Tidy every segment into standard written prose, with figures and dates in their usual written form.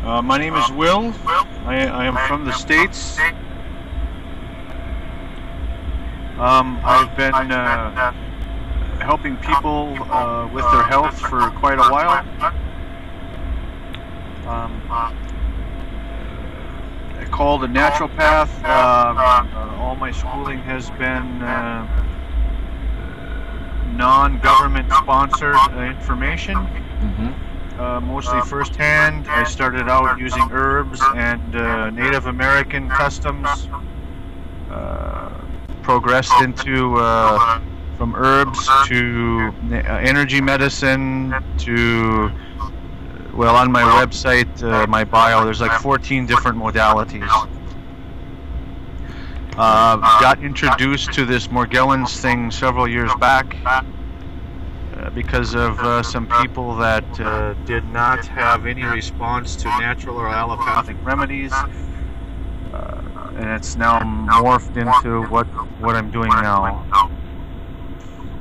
My name is Will. I am from the States. I've been helping people with their health for quite a while. Called a naturopath. All my schooling has been non-government sponsored information. Mostly firsthand. I started out using herbs and Native American customs. Progressed into from herbs to energy medicine to, well, on my website, my bio, there's like 14 different modalities. Got introduced to this Morgellons thing several years back because of some people that did not have any response to natural or allopathic remedies. And it's now morphed into what I'm doing now.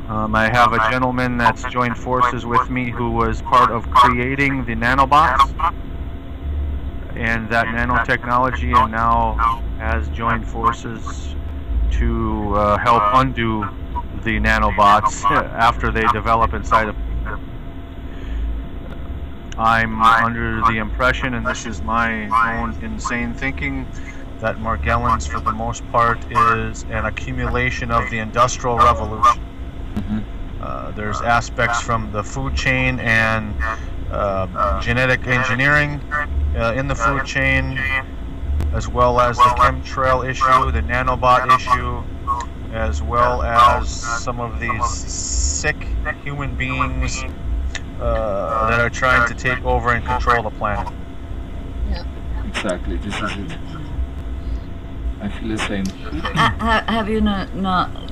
I have a gentleman that's joined forces with me who was part of creating the nanobots and that nanotechnology, and now has joined forces to help undo the nanobots after they develop inside of people. I'm under the impression, and this is my own insane thinking, that Morgellons, for the most part, is an accumulation of the Industrial Revolution. There's aspects from the food chain and genetic engineering in the food chain, as well as the chemtrail issue, the nanobot issue, as well as some of these sick human beings that are trying to take over and control the planet. Yeah. Exactly, this is it. I feel the same. Have you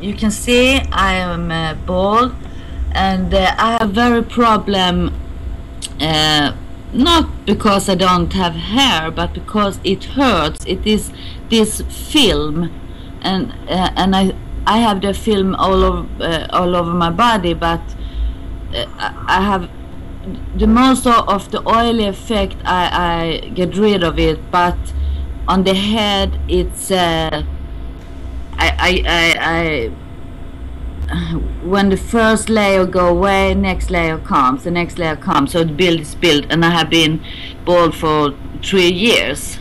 you can see I am bald, and I have very problem, not because I don't have hair, but because it hurts. It is this film, and I have the film all over my body, but I have the most of the oily effect. I get rid of it, but on the head, it's when the first layer go away, next layer comes, the next layer comes, so the build is built, and I have been bald for 3 years.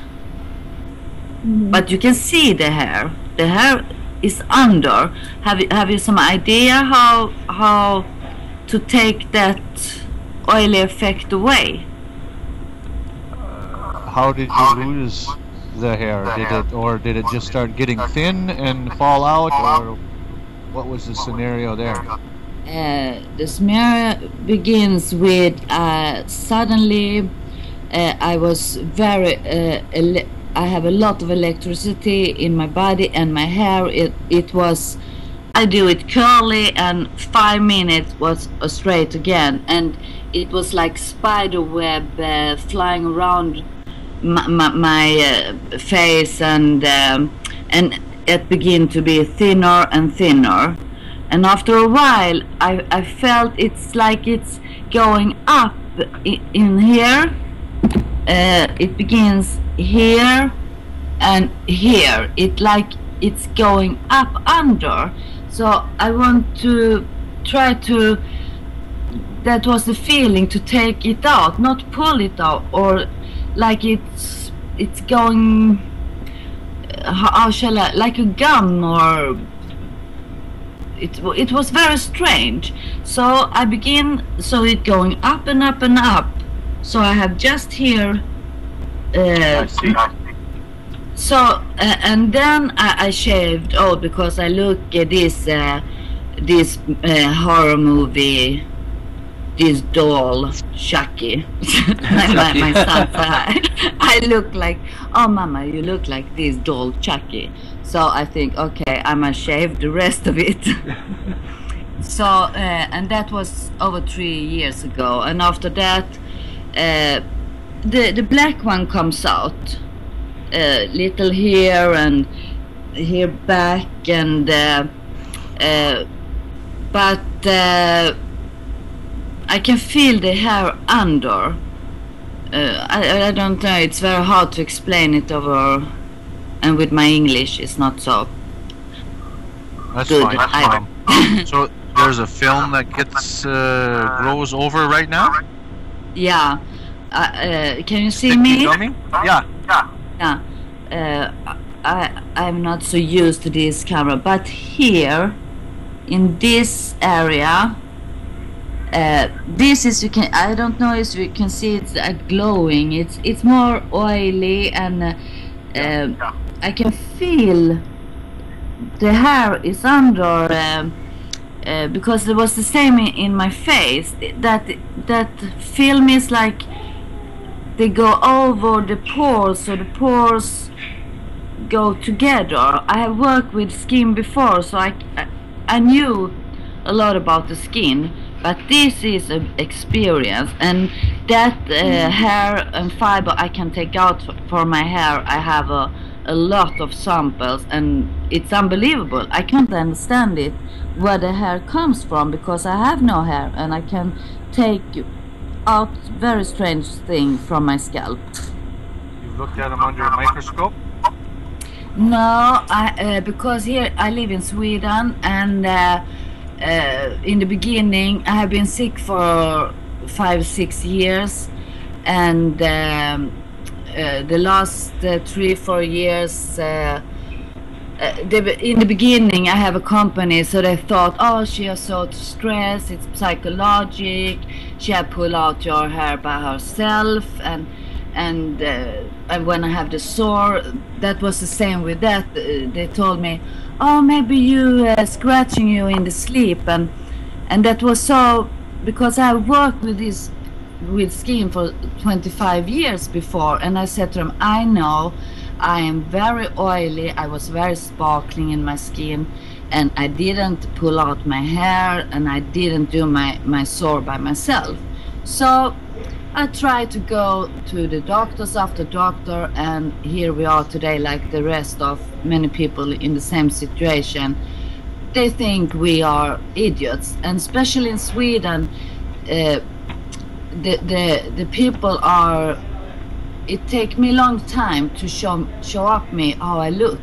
But you can see the hair. The hair is under. Have you some idea how to take that oily effect away? How did you lose the hair? Did it just start getting thin and fall out, or what was the scenario there? The scenario begins with suddenly I was very I have a lot of electricity in my body, and my hair it was, I do it curly, and 5 minutes was straight again, and it was like spider web flying around my face, and it began to be thinner and thinner, and after a while I felt it's like it's going up in here. It begins here and here. It like it's going up under. So I want to try to, that was the feeling, to take it out, not pull it out, or like it's going, how shall I, like a gum, or it was very strange. So I begin, so it going up and up and up. So I have just here I see. so and then I shaved all, because I look at this horror movie, this doll Chucky. my son said I look like, oh mama, you look like this doll Chucky. So I think, okay, I'm gonna shave the rest of it. So and that was over 3 years ago, and after that the black one comes out, little here and here back, and but I can feel the hair under, I don't know. It's very hard to explain it over, and with my English, it's not so. That's Good. fine. So there's a film that gets grows over right now. Yeah. Can you see me? Dummy? Yeah. Yeah. I'm not so used to this camera, but here, in this area, this is, you can, I don't know if you can see, it's glowing. It's more oily, and I can feel the hair is under, because it was the same in my face. That film is like they go over the pores, so the pores go together. I have worked with skin before, so I knew a lot about the skin, but this is an experience, and that hair and fiber I can take out for my hair. I have a lot of samples, and it's unbelievable. I can't understand it, where the hair comes from, because I have no hair, and I can take out very strange thing from my scalp. You've looked at them under a microscope? No, because here I live in Sweden, and in the beginning I have been sick for 5-6 years, and the last 3-4 years, in the beginning I have a company, so they thought, oh, she has so stress, it's psychologic, she had pulled out your hair by herself, and when I have the sore, that was the same with that. They told me, oh, maybe you scratching you in the sleep, and that was so, because I worked with skin for 25 years before, and I said to them, I know I am very oily, I was very sparkling in my skin, and I didn't pull out my hair, and I didn't do my sore by myself. So I tried to go to the doctors after doctor, and here we are today, like the rest of many people in the same situation. They think we are idiots, and especially in Sweden, the people are. It take me a long time to show up me how I look.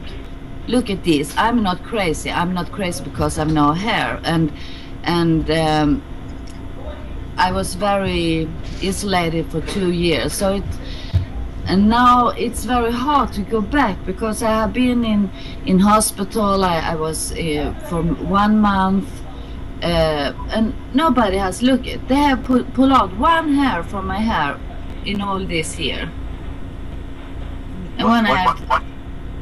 Look at this. I'm not crazy. I'm not crazy because I have no hair, and I was very isolated for 2 years. So and now it's very hard to go back, because I have been in hospital. I was for 1 month, and nobody has looked. They have pulled out one hair from my hair in all this year. And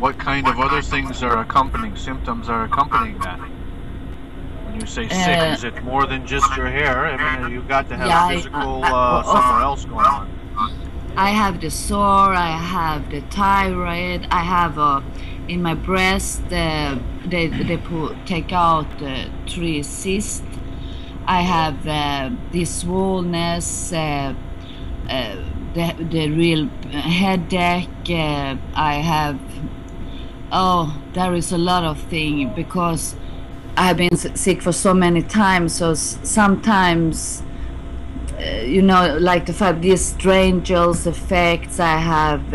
what kind of other things are accompanying, symptoms are accompanying that? When you say sick, is it more than just your hair? I mean, you've got to have a physical somewhere else going on. I have the sore, I have the thyroid, I have in my breast, they take out 3 cysts. I have this swollenness, the real headache. I have, there is a lot of things, because I have been sick for so many times. So sometimes, you know, like these strangers effects I have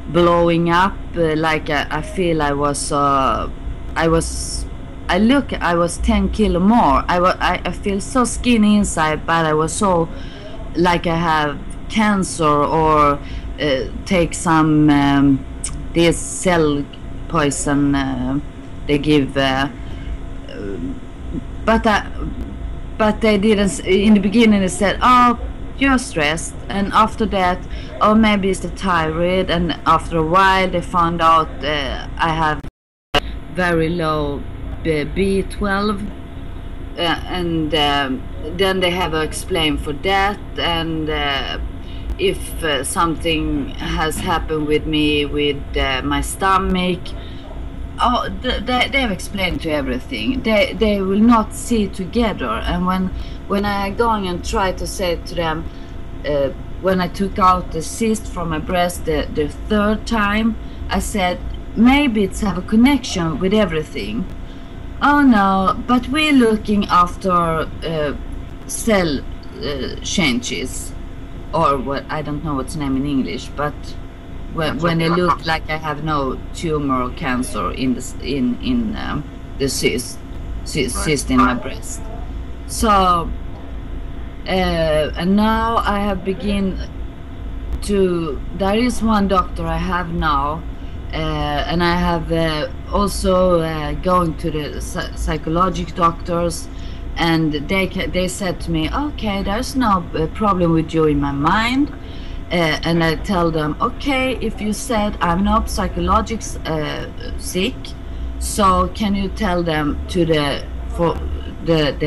blowing up, like I feel I was 10 kilo more. I feel so skinny inside, but I was so like I have cancer, or take some this cell poison they give, but they didn't. In the beginning they said, oh, you're stressed, and after that, oh, maybe it's the thyroid, and after a while they found out I have very low B12, and then they have explained for that, and if something has happened with me with my stomach, they have explained to everything. They will not see together. And when I go and try to say to them, when I took out the cyst from my breast the 3rd time, I said, maybe it's have a connection with everything. Oh no, but we're looking after cell changes. or what, I don't know what's name in English, but when it looked like I have no tumor or cancer in the cyst in my breast. So and now I have begin to, there is one doctor I have now, and I have also going to the psychological doctors, and they said to me, okay, there's no problem with you in my mind. And I tell them, okay, if you said I'm not psychologically sick, so can you tell them to the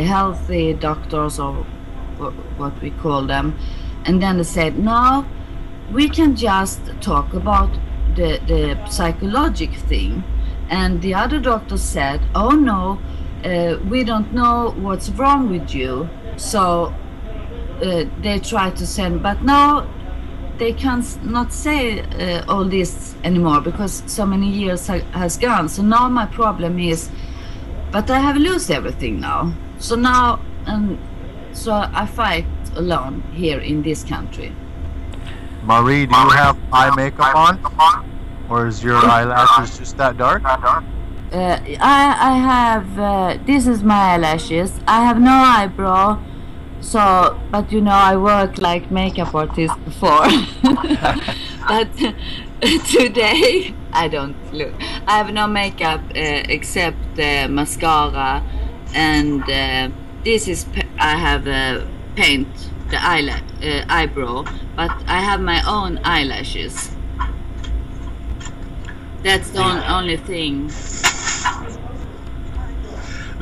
healthy doctors, or what we call them? And then they said, no, we can just talk about the psychological thing. And the other doctor said, oh no, we don't know what's wrong with you. So they tried to send, but now they cannot say all this anymore because so many years has gone. So now my problem is, but I have lost everything now. So now, so I fight alone here in this country. Marie, do you have eye makeup on? Or is your eyelashes just that dark? I have, this is my eyelashes. I have no eyebrow. So, but you know, I work like makeup artist before. But today I don't look. I have no makeup except mascara, and this is I have paint the eyebrow, but I have my own eyelashes. That's the only thing.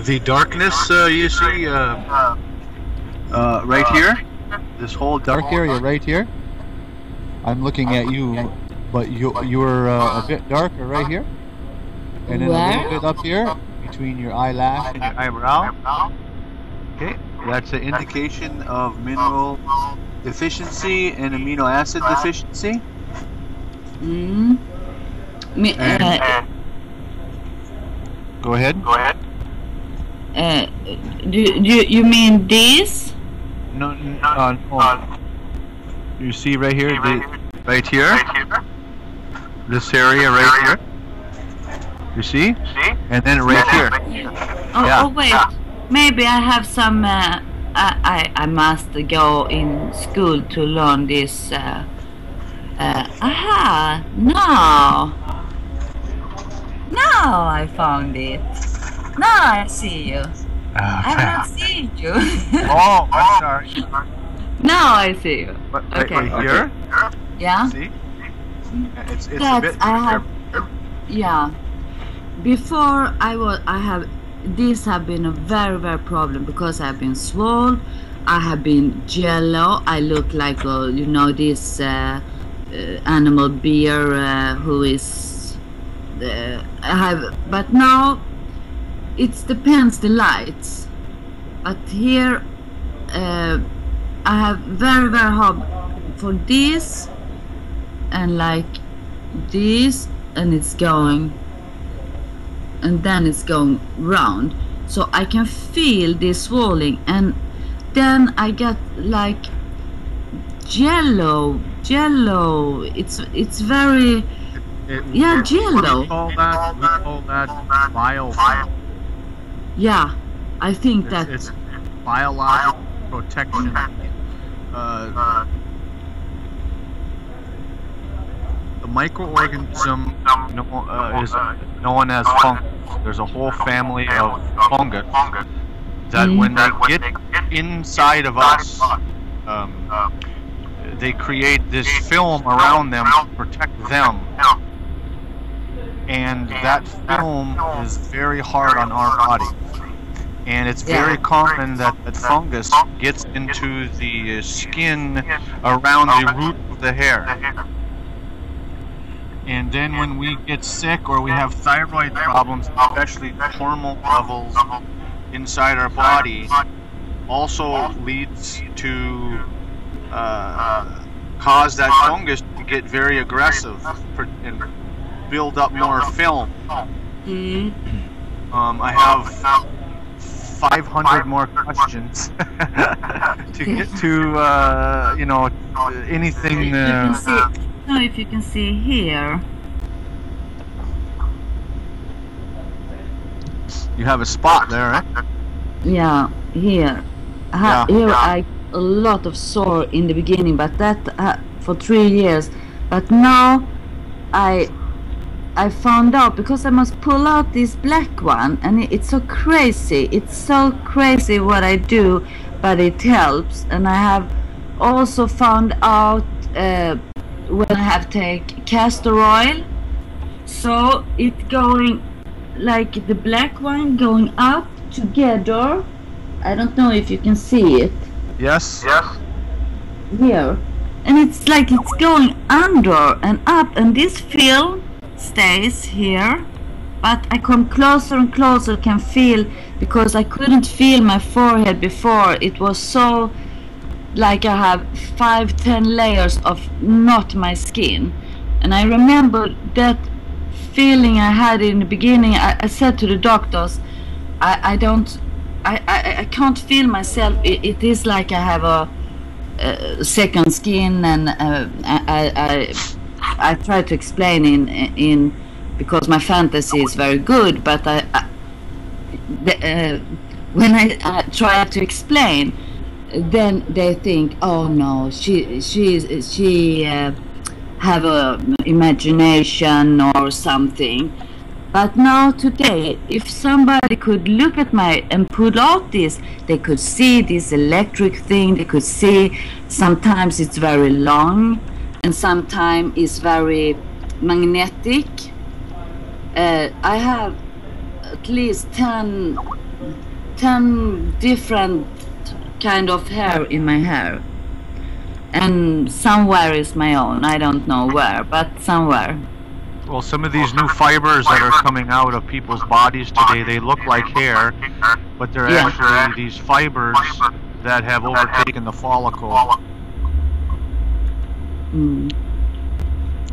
The darkness you see right here, this whole dark area right here. I'm looking at you, but you're a bit darker right here, and then a little bit up here between your eyelash and your eyebrow. Okay, that's an indication of mineral deficiency and amino acid deficiency. Go ahead. Do you mean this? No. You see right here, right here, this area right here. You see? And then right here. Oh wait, maybe I have some. I must go in school to learn this. Aha! Now I found it. Now I see you. I have not seen you. Oh, I'm sorry. Now I see you. Okay. Right here? Yeah? See? It's a bit... Yeah. Before these have been a very, very problem because I've been swollen, I have been jello, I look like, you know, this animal bear who is... but now it depends the lights. But here I have very, very hard for this and like this, and it's going, and then it's going round, so I can feel this swelling, and then I get like jello. It's very jello. We call that biofilm. Yeah, I think it's biological protection. The microorganism is known as fungus. There's a whole family of fungus that when they get inside of us, they create this film around them to protect them. And that film is very hard on our body. And it's very common that fungus gets into the skin around the root of the hair. And then when we get sick or we have thyroid problems, especially hormone levels inside our body, also leads to cause that fungus to get very aggressive and build up more film. I have 500 more questions to get to, you know, anything. You can see, I don't know if you can see here. You have a spot there, right? Yeah, here. Yeah. Here I a lot of sore in the beginning, but that for 3 years. But now I found out, because I must pull out this black one, and it's so crazy. It's so crazy what I do, but it helps. And I have also found out when I have take castor oil, so it going like the black one going up together. I don't know if you can see it. Yes. Here, and it's like it's going under and up, and this film stays here, but I come closer and closer, can feel, because I couldn't feel my forehead before. It was so like I have 5-10 layers of not my skin. And I remember that feeling I had in the beginning. I said to the doctors, I can't feel myself. It is like I have a second skin, and I try to explain in because my fantasy is very good, but when I try to explain, then they think, oh no, she have a imagination or something. But now today, if somebody could look at and pull out this, they could see this electric thing. They could see sometimes it's very long, and sometimes it's very magnetic. I have at least 10 different kind of hair in my hair, and somewhere is my own. I don't know where, but somewhere. Well, some of these new fibers that are coming out of people's bodies today, they look like hair, but they're actually these fibers that have overtaken the follicle.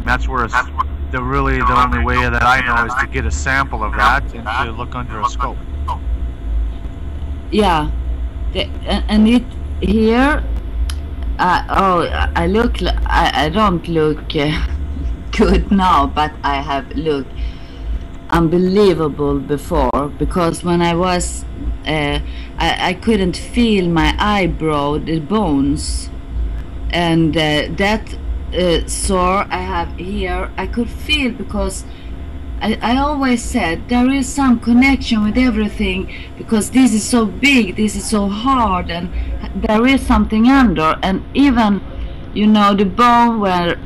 That's where the only way that I know is to get a sample of that and to look under a scope. Yeah, and it here. I look. I don't look good now, but I have looked unbelievable before, because when I was I couldn't feel my eyebrow, the bones, and that sore I have here I could feel, because I always said there is some connection with everything, because this is so big, this is so hard, and there is something under. And even, you know, the bone where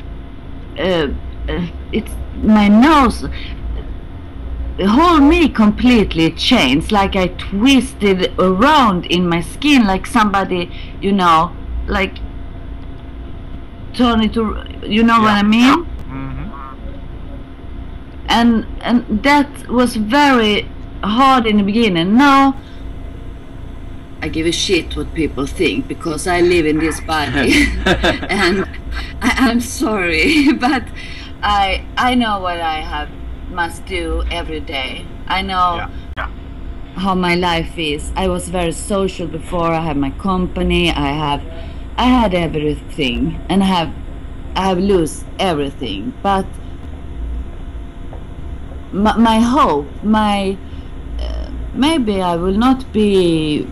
it's my nose, the whole me completely changed, like I twisted around in my skin, like somebody, you know, like turn it to, you know what I mean? And that was very hard in the beginning. Now I give a shit what people think, because I live in this body. And I'm sorry, but I know what I must do every day. I know how my life is. I was very social before. I had my company. I had everything, and I have lost everything. But my hope, maybe I will not be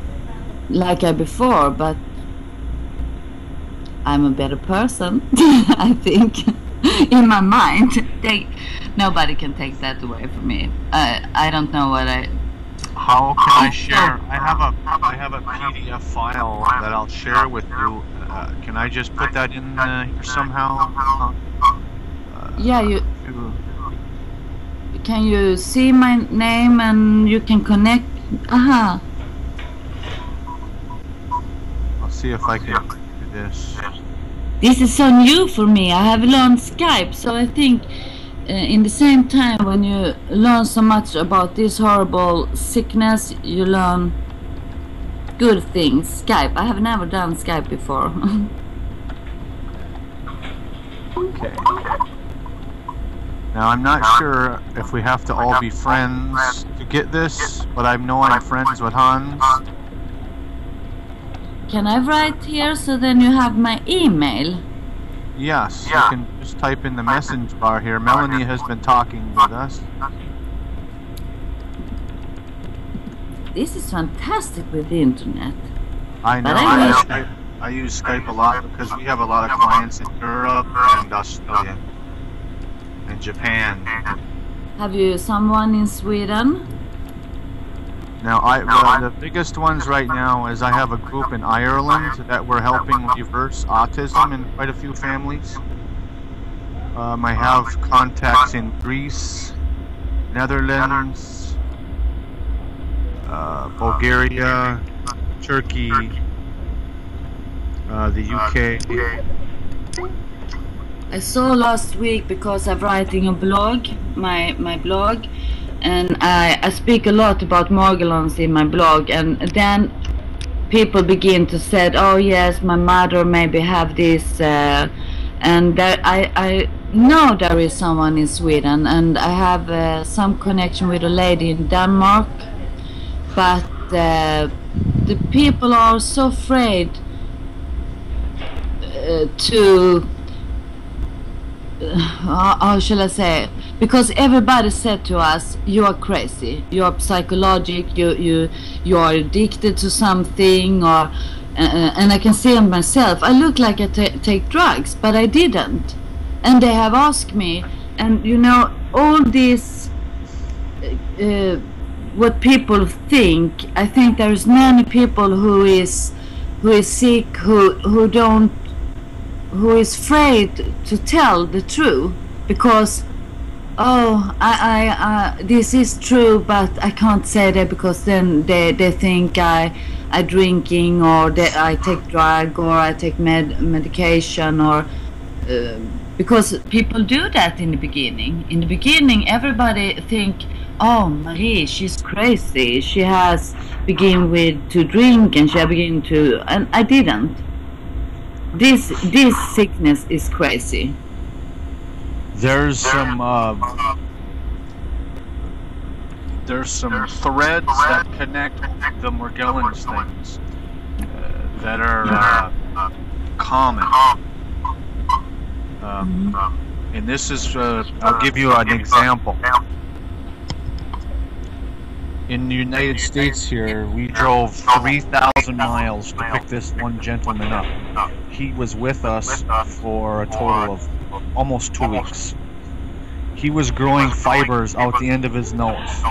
like I before, but I'm a better person. I think, in my mind. Nobody can take that away from me. I don't know what How can I share? I have a PDF file that I'll share with you. Can I just put that in here somehow? Yeah, can you see my name and you can connect? I'll see if I can do this. This is so new for me. I have learned Skype, so I think in the same time when you learn so much about this horrible sickness, you learn good things. Skype. I have never done Skype before. Okay. Now, I'm not sure if we have to all be friends to get this, but I know I'm friends with Hans. Can I write here so then you have my email? Yes, you can just type in the message bar here. Melanie has been talking with us. This is fantastic with the internet. I know. But I use Skype a lot because we have a lot of clients in Europe and Australia and Japan. Have you someone in Sweden? Now, the biggest ones right now is I have a group in Ireland that we're helping reverse autism in quite a few families. I have contacts in Greece, Netherlands, Bulgaria, Turkey, the UK. I saw last week, because I'm writing a blog, my blog, and I speak a lot about Morgellons in my blog, and then people begin to say, oh yes, my mother maybe have this, and there, I know there is someone in Sweden, and I have some connection with a lady in Denmark, but the people are so afraid to how shall I say, because everybody said to us, you are crazy, you are psychologic, you are addicted to something, or and I can see on myself, I look like I take drugs, but I didn't. And they have asked me, and you know, all this what people think, I think there's many people who is sick, who is afraid to tell the truth, because this is true, but I can't say that because then they think I drinking, or that I take drug, or I take medication, or because people do that in the beginning. In the beginning, everybody think, oh, Marie, she's crazy. She has begin with to drink, and she begin to, and I didn't. This sickness is crazy. There's some threads that connect the Morgellons things that are common. And this is, I'll give you an example. In the United States here, we drove 3,000 miles to pick this one gentleman up. He was with us for a total of almost 2 weeks. He was growing fibers out the end of his nose.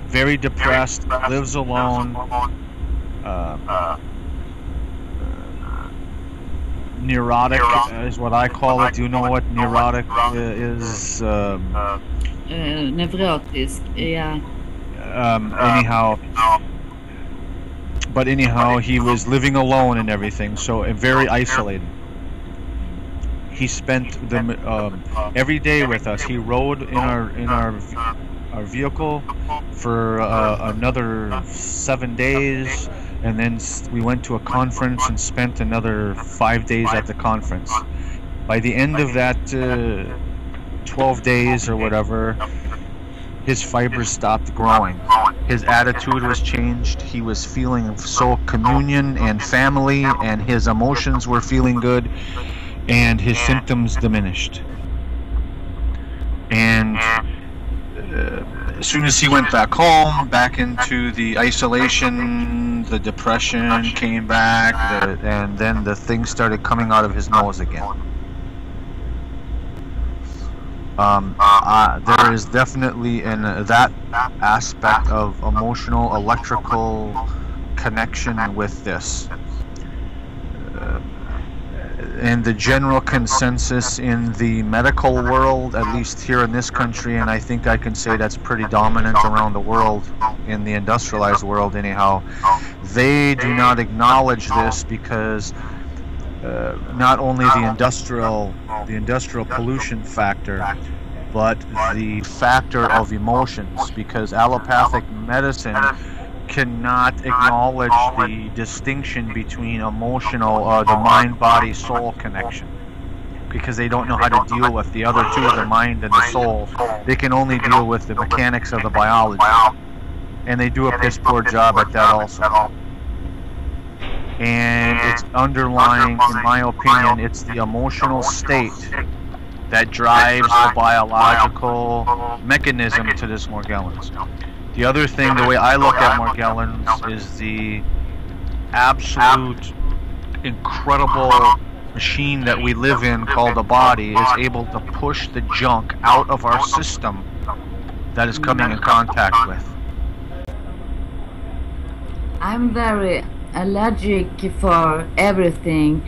Very depressed, lives alone, neurotic is what I call it. Do you know what neurotic is? Neurotisk, yeah. Anyhow, he was living alone and everything, so very isolated. He spent every day with us. He rode in our vehicle for another 7 days, and then we went to a conference and spent another 5 days at the conference. By the end of that 12 days or whatever, his fibers stopped growing. His attitude was changed. He was feeling so communion and family, and his emotions were feeling good, and his symptoms diminished. And as soon as he went back home, back into the isolation, the depression came back, and then the things started coming out of his nose again. There is definitely in that aspect of emotional, electrical connection with this. And the general consensus in the medical world, at least here in this country, and I think I can say that's pretty dominant around the world, in the industrialized world anyhow, they do not acknowledge this because not only the industrial pollution factor, but the factor of emotions, because allopathic medicine cannot acknowledge the distinction between emotional, the mind-body-soul connection, because they don't know how to deal with the other two, the mind and the soul. They can only deal with the mechanics of the biology. And they do a piss poor job at that also. And it's underlying, in my opinion, it's the emotional state that drives the biological mechanism to this Morgellons. The other thing, the way I look at Morgellons, is the absolute incredible machine that we live in called the body is able to push the junk out of our system that is coming in contact with. I'm very allergic for everything.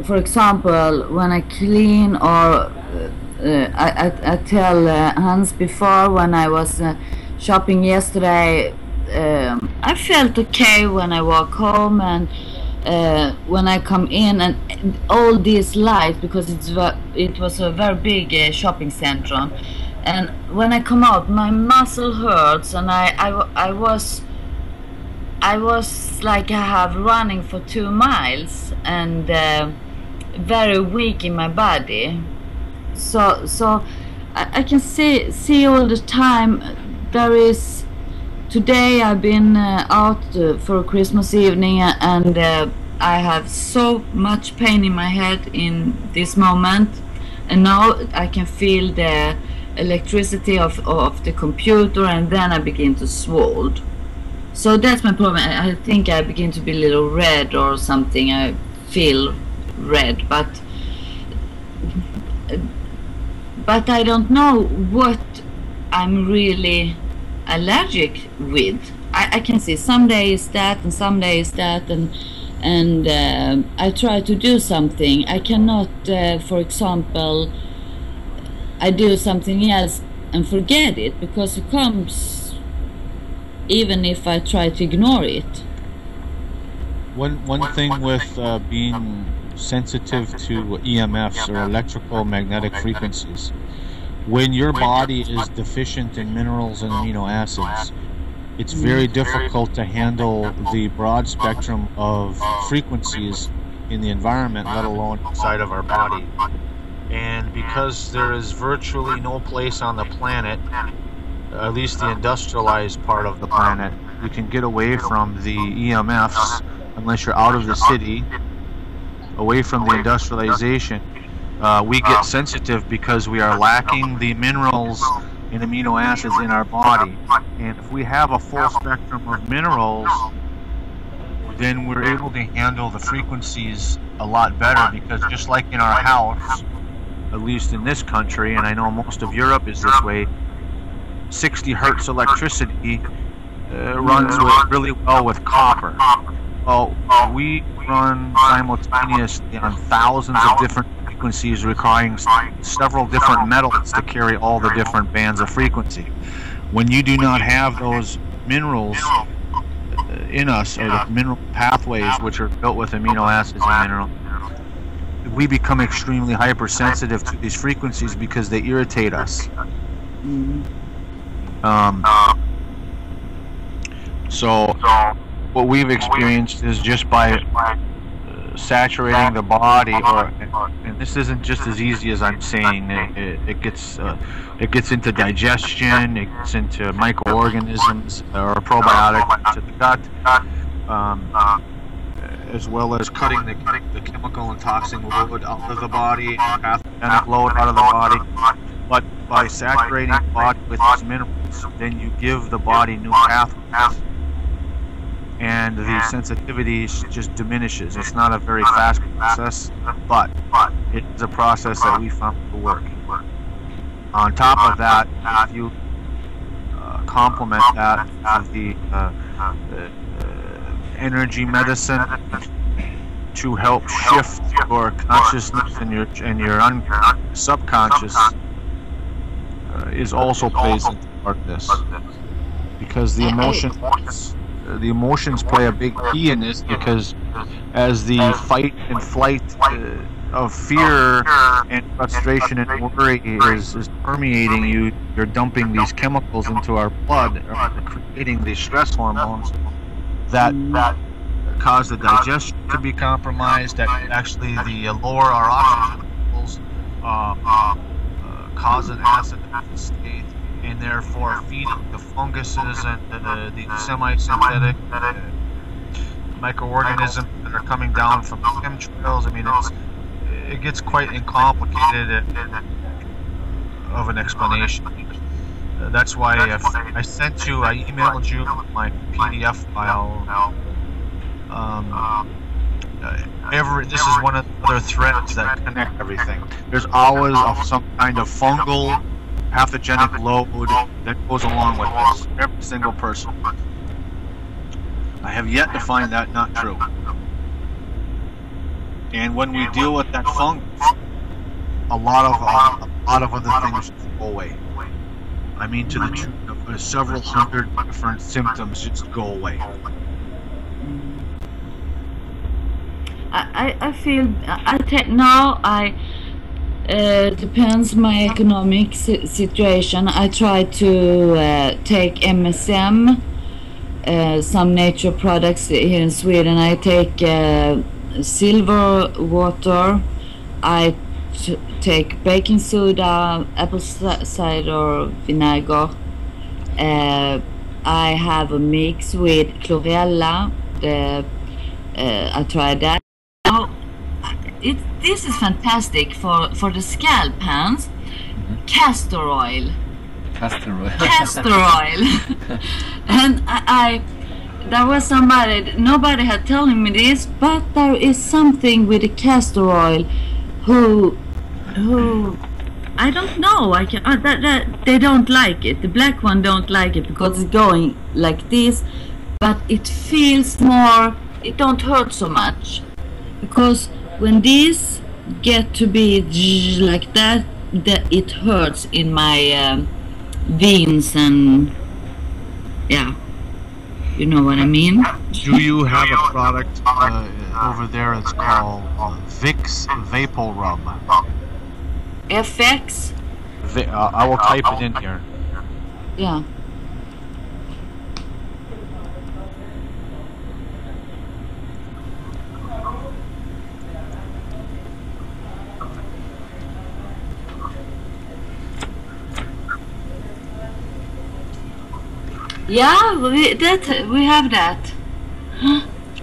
For example, when I clean, or I tell Hans before, when I was shopping yesterday, I felt okay when I walk home, and when I come in, and all these lights, because it was a very big shopping center, and when I come out, my muscle hurts, and I was like I have running for 2 miles, and very weak in my body. So I can see all the time. There is, today I've been out for a Christmas evening, and I have so much pain in my head in this moment, and now I can feel the electricity of the computer, and then I begin to swell. So that's my problem. I think I begin to be a little red or something. I feel red, but I don't know what I'm really allergic with. I can see some days that and some days that, and I try to do something. I cannot, for example, I do something else and forget it, because it comes even if I try to ignore it. One thing with being sensitive to EMFs, or electrical magnetic frequencies, when your body is deficient in minerals and amino acids, it's very difficult to handle the broad spectrum of frequencies in the environment, let alone inside of our body. And because there is virtually no place on the planet, at least the industrialized part of the planet, you can get away from the EMFs unless you're out of the city, away from the industrialization. We get sensitive because we are lacking the minerals and amino acids in our body. And if we have a full spectrum of minerals, then we're able to handle the frequencies a lot better, because just like in our house, at least in this country, and I know most of Europe is this way, 60 hertz electricity runs really well with copper. Well, we run simultaneously on thousands of different frequencies, requiring several different metals to carry all the different bands of frequency. When you do not have those minerals in us, or the mineral pathways which are built with amino acids and minerals, we become extremely hypersensitive to these frequencies because they irritate us. So what we've experienced is just by saturating the body, and this isn't just as easy as I'm saying. It gets into digestion, it gets into microorganisms or probiotic to the gut, as well as cutting the chemical and toxin load out of the body, pathogenic load out of the body. But by saturating the body with these minerals, then you give the body new pathways, and the sensitivity just diminishes. It's not a very fast process, but it's a process that we found to work. On top of that, if you complement that with the energy medicine to help shift your consciousness and your subconscious, is also plays into part of this, because the emotions play a big key in this, because as the fight and flight of fear and frustration and worry is permeating you, you're dumping these chemicals into our blood, or creating these stress hormones that cause the digestion to be compromised, that actually lower our oxygen levels, cause an acid state, and therefore feeding the funguses and the semi-synthetic microorganisms that are coming down from the chemtrails. I mean, it gets quite complicated of an explanation. That's why I sent you, I emailed you my PDF file. This is one of the other threads that connect everything. There's always some kind of fungal pathogenic load that goes along with this. Every single person. I have yet to find that not true. And when we deal with that fungus, a lot of other things go away. I mean, to the tune of several hundred different symptoms just go away. I feel now depends my economic situation. I try to take MSM, some nature products here in Sweden. I take silver water. I take baking soda, apple cider vinegar. I have a mix with chlorella. I tried that. Oh, this is fantastic for the scalp, Hans. Castor oil. Castor oil. Castor oil. And I there was somebody, nobody had telling me this, but there is something with the castor oil who I don't know. I can they don't like it. The black one don't like it because it's going like this, but it feels more. It don't hurt so much, because when these get to be like that it hurts in my veins, and yeah, you know what I mean. Do you have a product over there that's called Vicks Vapor Rub? FX? I will type it in here. Yeah. Yeah, we have that.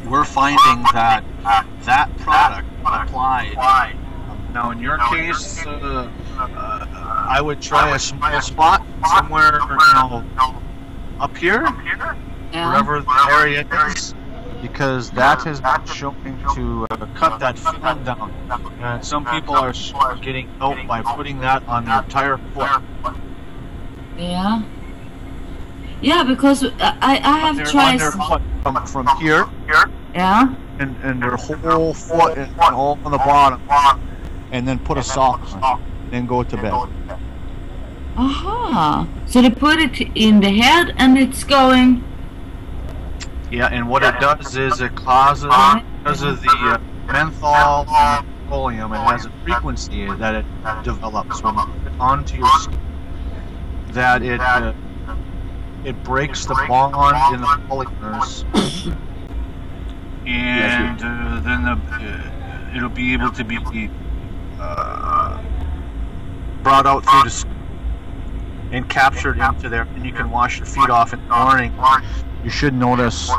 We're finding that product applied. Now, in your case, I would try a small spot somewhere, up here, wherever the area is, because that has been showing to cut that film down. And some people are getting help by putting that on their entire foot. Yeah. Yeah, because I have tried from here. Yeah. And their whole foot and all on the bottom, and then put a sock on, then go to bed. Aha! So they put it in the head and it's going. Yeah, and what it does is it causes, because of the menthol and petroleum, it has a frequency that it develops when you put it onto your skin, that it breaks the bond in the polymers, and then it'll be able to be brought out through the skin and captured into there, and you can wash your feet off in the morning. You should notice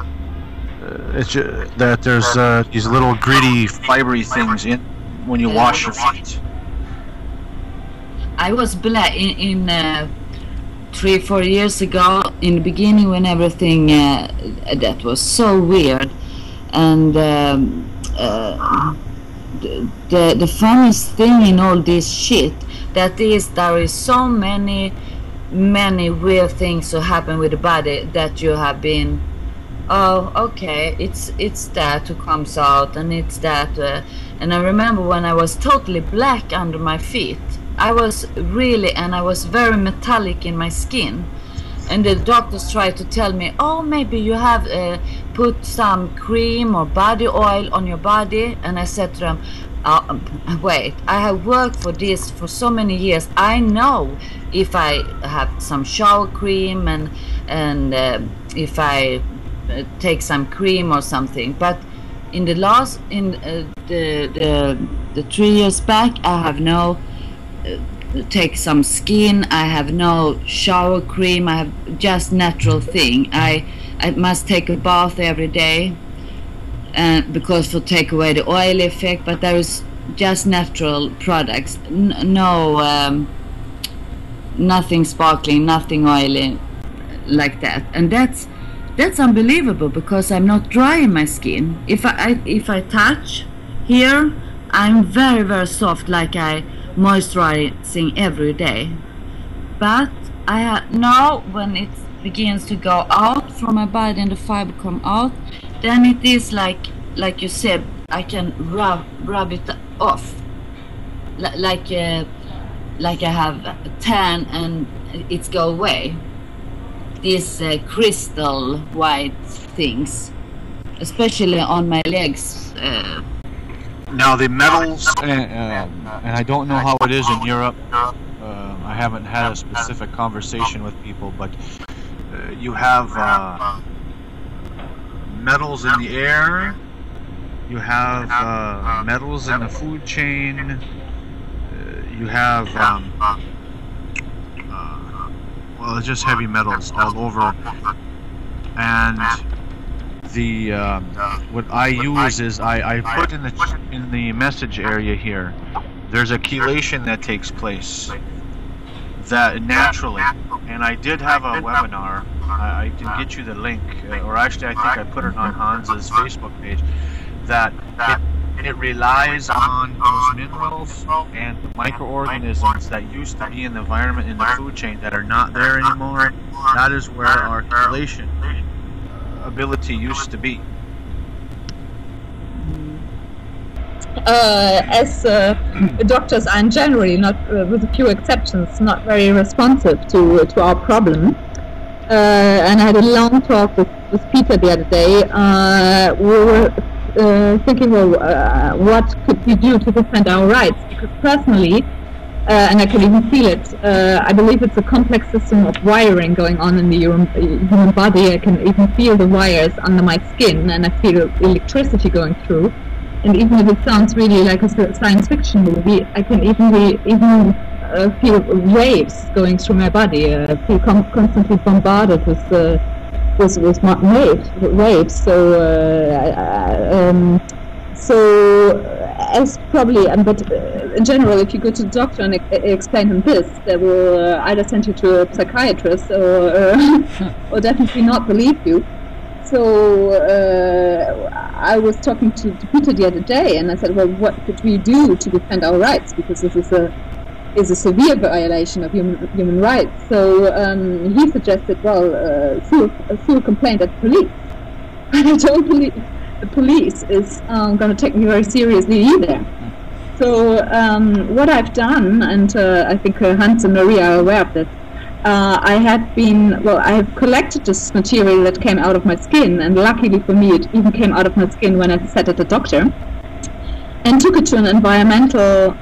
that there's these little gritty, fibery things in when you wash your feet. I was black in 3-4 years ago, in the beginning, when everything that was so weird, and the funniest thing in all this shit that is there is so many weird things to happen with the body that you have been, oh okay, it's that who comes out, and it's that and I remember when I was totally black under my feet, I was very metallic in my skin, and the doctors tried to tell me, oh, maybe you have put some cream or body oil on your body, and I said to them, wait, I have worked for this for so many years. I know if I have some shower cream and if I take some cream or something, but in the last the 3 years back, I have no take some skin. I have no shower cream. I have just natural thing. I must take a bath every day, because to take away the oil effect. But there is just natural products. No, nothing sparkling, nothing oily like that. And that's unbelievable, because I'm not dry in my skin. If I touch here, I'm very, very soft, like I moisturizing every day. But now when it begins to go out from my body and the fiber come out, then it is like you said, I can rub it off, like I have a tan and it's go away. These crystal white things, especially on my legs. Now the metals, and I don't know how it is in Europe. I haven't had a specific conversation with people, but you have metals in the air. You have metals in the food chain. You have well, it's just heavy metals all over. And the what I use is I put in the message area here. There's a chelation that takes place that naturally, and I did have a webinar. I can get you the link, or actually I think I put it on Hans's Facebook page. That it relies on those minerals and microorganisms that used to be in the environment in the food chain that are not there anymore. That is where our chelation ability used to be. As doctors are in generally, not with a few exceptions, not very responsive to our problem. And I had a long talk with Peter the other day. We were thinking, well, what could we do to defend our rights? Because personally, and I can even feel it, I believe it's a complex system of wiring going on in the human body. I can even feel the wires under my skin, and I feel electricity going through. And even if it sounds really like a science fiction movie, I can even feel waves going through my body. I feel constantly bombarded with waves. So as probably, but in general, if you go to the doctor and explain him this, they will either send you to a psychiatrist or definitely not believe you. So I was talking to Peter the other day, and I said, well, what could we do to defend our rights? Because this is a severe violation of human rights. So he suggested, well, file a complaint at the police. But I don't believe the police is going to take me very seriously either. So what I've done, and I think Hans and Maria are aware of this, I have collected this material that came out of my skin, and luckily for me it even came out of my skin when I sat at the doctor, and took it to an environmental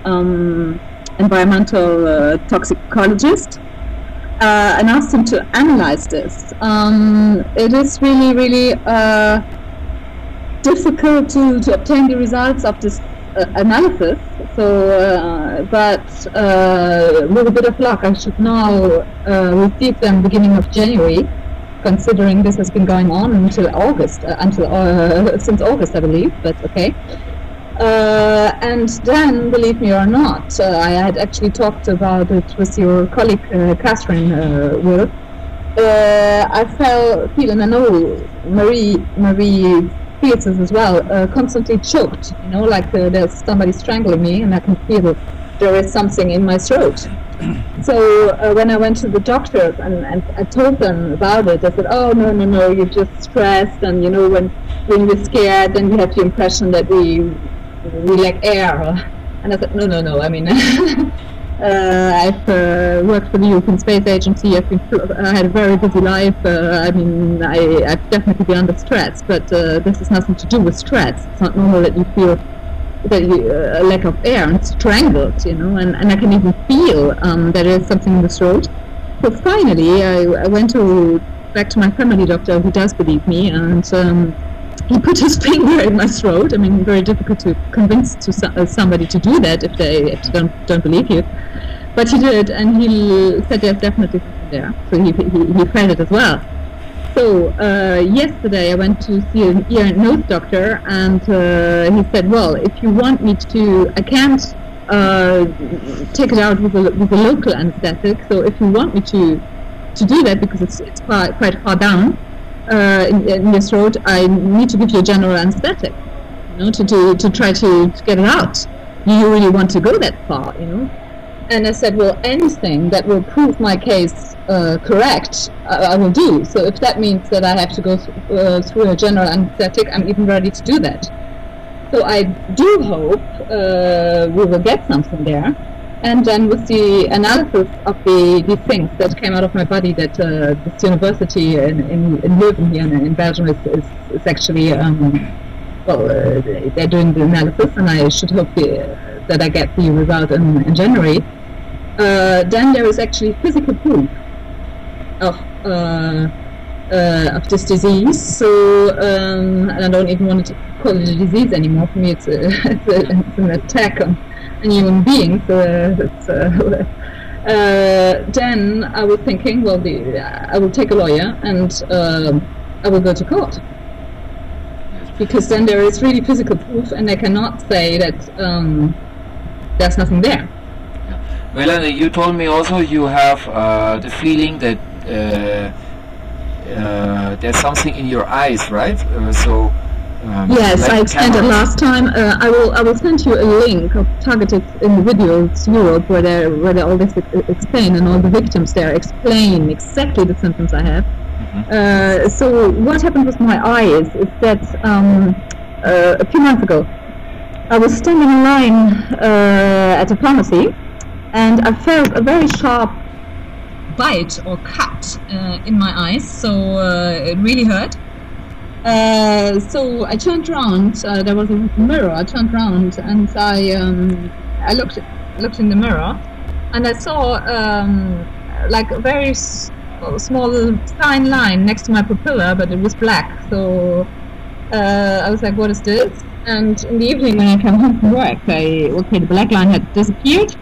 toxicologist, and asked him to analyze this. It is really, really difficult to obtain the results of this analysis. So, but with a bit of luck, I should now receive them beginning of January, considering this has been going on until August, since August, I believe. But okay. And then, believe me or not, I had actually talked about it with your colleague Catherine Will. I feel, and I know Marie feels this as well, constantly choked, like there's somebody strangling me, and I can feel that there is something in my throat. So when I went to the doctor and I told them about it, I said, oh, no, you're just stressed, and when we're scared, then we have the impression that we lack air. And I said, no, I mean, I've worked for the European Space Agency. I had a very busy life. I've definitely been under stress, but this has nothing to do with stress. It's not normal that you feel that a lack of air and strangled, and I can even feel that there's something in the throat. So finally, I went back to my family doctor, who does believe me, and he put his finger in my throat. I mean, very difficult to convince somebody to do that if they don't believe you. But he did, and he said there's definitely something there. So he felt it as well. So yesterday I went to see an ear and nose doctor, and he said, well, if you want me to, I can't take it out with a local anesthetic. So if you want me to do that, because it's quite far down in your throat, I need to give you a general anesthetic, you know, to try to get it out. Do you really want to go that far, you know? And I said, well, anything that will prove my case correct, I will do. So if that means that I have to go through a general anesthetic, I'm even ready to do that. So I do hope we will get something there. And then with the analysis of these things that came out of my body, that this university in Leuven here in Belgium is actually, they're doing the analysis, and I should hope that I get the result in January. Then there is actually physical proof of this disease. So, and I don't even want to call it a disease anymore. For me, it's an attack on human beings. Then I was thinking, well, I will take a lawyer and I will go to court, because then there is really physical proof, and I cannot say that there's nothing there. Melanie, you told me also you have the feeling that there's something in your eyes, right? Yes, like I explained it last time. I will send you a link of Targeted Individuals Europe, where they all this explain, and all the victims there explain exactly the symptoms I have. So what happened with my eyes is that a few months ago I was standing in line at a pharmacy, and I felt a very sharp bite or cut in my eyes, so it really hurt. So I turned around, there was a mirror, I turned around, and I looked in the mirror, and I saw like a very small fine line next to my pupilla, but it was black. So I was like, what is this? And in the evening when I came home from work, the black line had disappeared.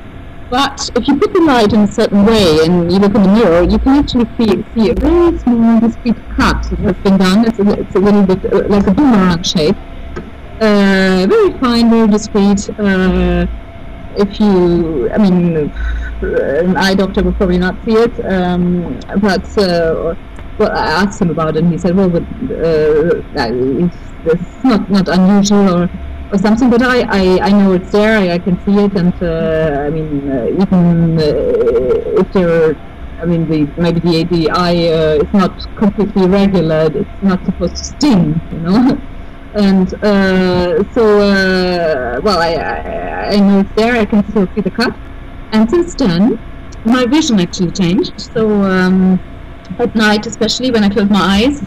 But if you put the light in a certain way and you look in the mirror, you can actually see a very small, discrete cut that has been done. It's a little bit like a boomerang shape. Very fine, very discreet. An eye doctor would probably not see it. Well, I asked him about it, and he said, well, it's not unusual or something, but I know it's there, I can see it, and even if there, maybe the eye is not completely regular, it's not supposed to sting, you know. And I know it's there, I can still see the cut. And since then, my vision actually changed. So at night, especially when I close my eyes,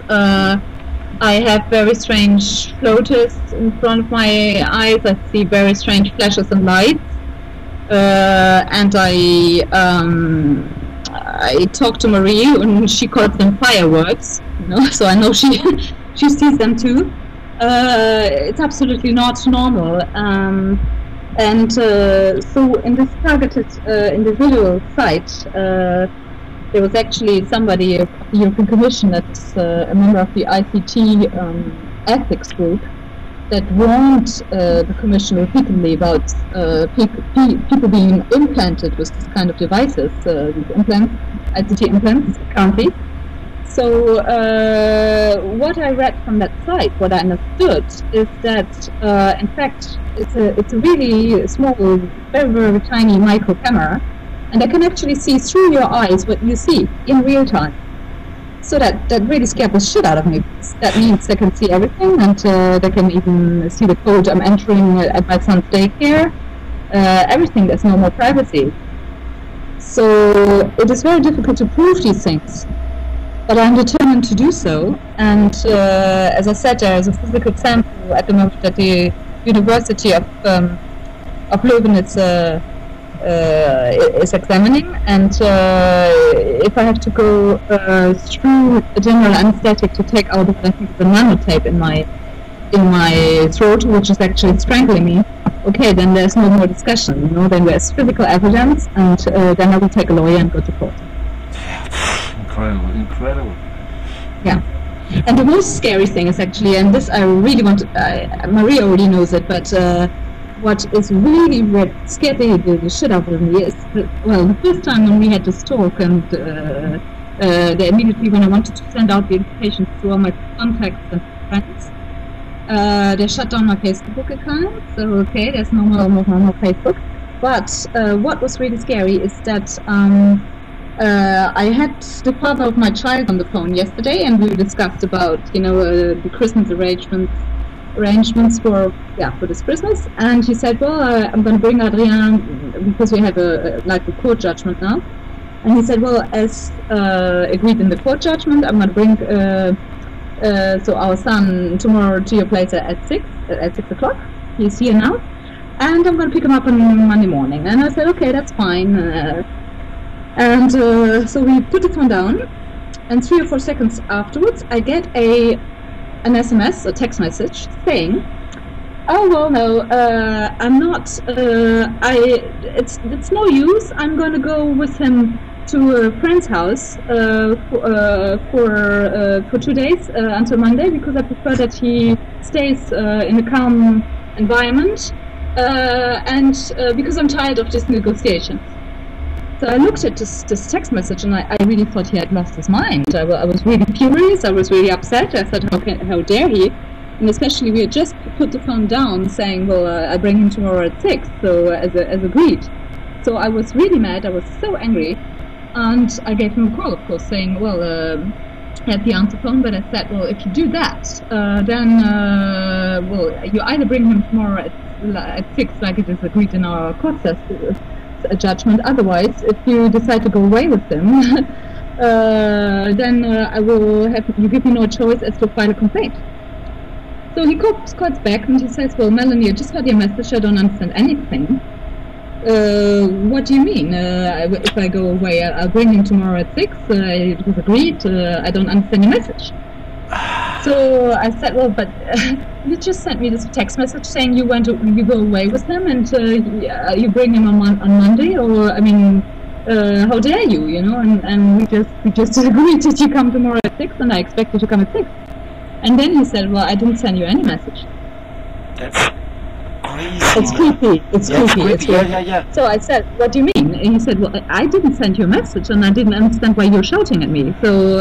I have very strange floaters in front of my eyes. I see very strange flashes and lights, and I talked to Marie, and she calls them fireworks. You know, so I know she sees them too. It's absolutely not normal. So in this targeted individual site, there was actually somebody of the European Commission that's a member of the ICT ethics group that warned the Commission repeatedly about people being implanted with this kind of devices, these implants, ICT implants currently. So what I read from that site, what I understood, is that in fact it's a really small, very, very tiny micro camera, and I can actually see through your eyes what you see in real time. So that really scared the shit out of me. That means they can see everything, and they can even see the code I'm entering at my son's daycare. Everything, there's no more privacy. So it is very difficult to prove these things. But I'm determined to do so. And as I said, there is a physical sample at the moment that the University of Leuven is examining, and if I have to go through a general anesthetic to take out, I think, the nanotape in my throat, which is actually strangling me, okay, then there's no more discussion, you know, then there's physical evidence, and then I will take a lawyer and go to court. Incredible, incredible. Yeah. And the most scary thing is actually, and this I really want to, Maria already knows it, but what is really scared the shit out of me is, well, the first time when we had this talk, and immediately when I wanted to send out the invitations to all my contacts and friends, they shut down my Facebook account. So okay, there's no more Facebook. But what was really scary is that I had the father of my child on the phone yesterday, and we discussed about, you know, the Christmas arrangements for this Christmas. And he said, well, I'm going to bring Adrien because we have a court judgment now. And he said, well, as agreed in the court judgment, I'm going to bring so our son tomorrow to your place at 6 o'clock. He's here now, and I'm going to pick him up on Monday morning. And I said, okay, that's fine. So we put the phone down, and 3 or 4 seconds afterwards, I get an SMS, a text message, saying, "Oh well, no, I'm not. It's no use. I'm going to go with him to a friend's house for 2 days until Monday, because I prefer that he stays in a calm environment, and because I'm tired of this negotiation." So I looked at this text message, and I really thought he had lost his mind. I was really furious. I was really upset. I thought, how dare he? And especially we had just put the phone down, saying, well, I bring him tomorrow at 6, so as agreed. So I was really mad. I was so angry. And I gave him a call, of course, saying, well, I had the answer phone, but I said, well, if you do that, then, well, you either bring him tomorrow at 6, like it is agreed in our court judgment. Otherwise, if you decide to go away with him, then I will have you give me no choice as to file a complaint. So he calls back and he says, well, Melanie, I just heard your message. I don't understand anything. What do you mean? If I go away, I'll bring him tomorrow at 6. It was agreed. I don't understand your message. So I said, well, but you just sent me this text message saying you go away with him, and you bring him on Monday, or I mean, how dare you, you know? And we just agreed that you come tomorrow at 6, and I expect you to come at 6. And then he said, well, I didn't send you any message. That's crazy. It's creepy. It's creepy. Yeah. So I said, what do you mean? And he said, well, I didn't send you a message, and I didn't understand why you're shouting at me. So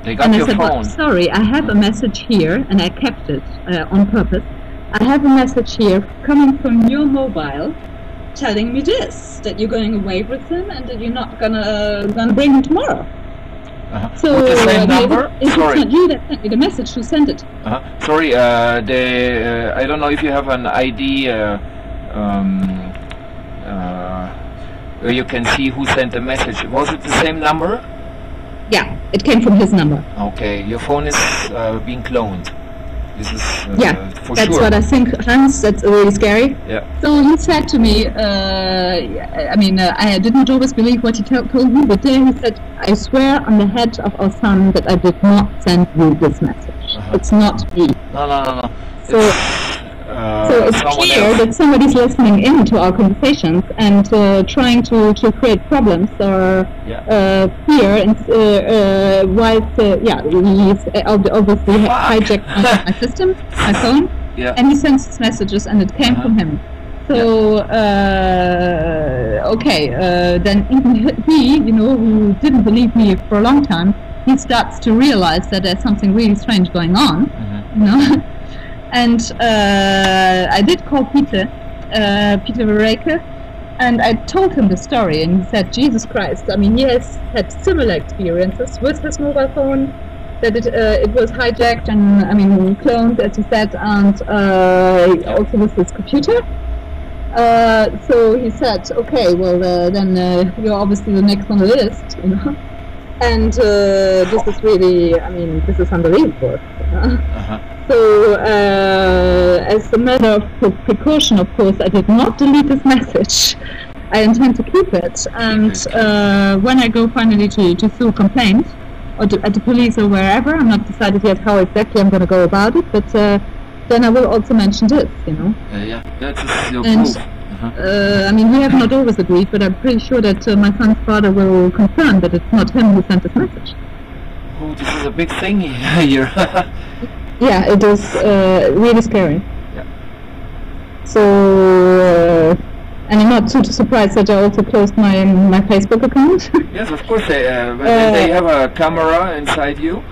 they got and I your said, phone. well, sorry, I have a message here, and I kept it on purpose. I have a message here coming from your mobile, telling me this, that you're going away with him, and that you're not gonna bring him tomorrow. So with the same number? It's Sorry. not you that sent me the message. Who sent it? Sorry, I don't know if you have an ID where you can see who sent the message. Was it the same number? Yeah, it came from his number. Okay, your phone is being cloned. This is for that's sure. what I think, Hans. That's really scary. Yeah. So he said to me, I mean, I didn't always believe what he told me, but then he said, I swear on the head of our son that I did not send you this message. It's not me. No. So it's clear that somebody's listening in to our conversations and trying to create problems or fear, and whilst he's obviously hijacked my system, my phone, and he sends his messages, and it came from him. So then even he, you know, who didn't believe me for a long time, he starts to realize that there's something really strange going on, you know. And I did call Peter Verreke, and I told him the story, and he said, Jesus Christ, I mean, he has had similar experiences with his mobile phone, that it was hijacked and, I mean, cloned, as he said, and also with his computer. So he said, okay, well, then you're obviously the next on the list, you know. And this is really, I mean, this is unbelievable. So, as a matter of precaution, of course, I did not delete this message. I intend to keep it. And when I go finally to sue a complaint, or at the police or wherever, I'm not decided yet how exactly I'm going to go about it, but then I will also mention this, you know. Yeah, that's your And, proof. I mean, we have not always agreed, but I'm pretty sure that my son's father will confirm that it's not him who sent this message. Oh, this is a big thing here. Yeah, it is really scary. Yeah. So, and I'm not too surprised that I also closed my Facebook account. Yes, of course. When they have a camera inside you,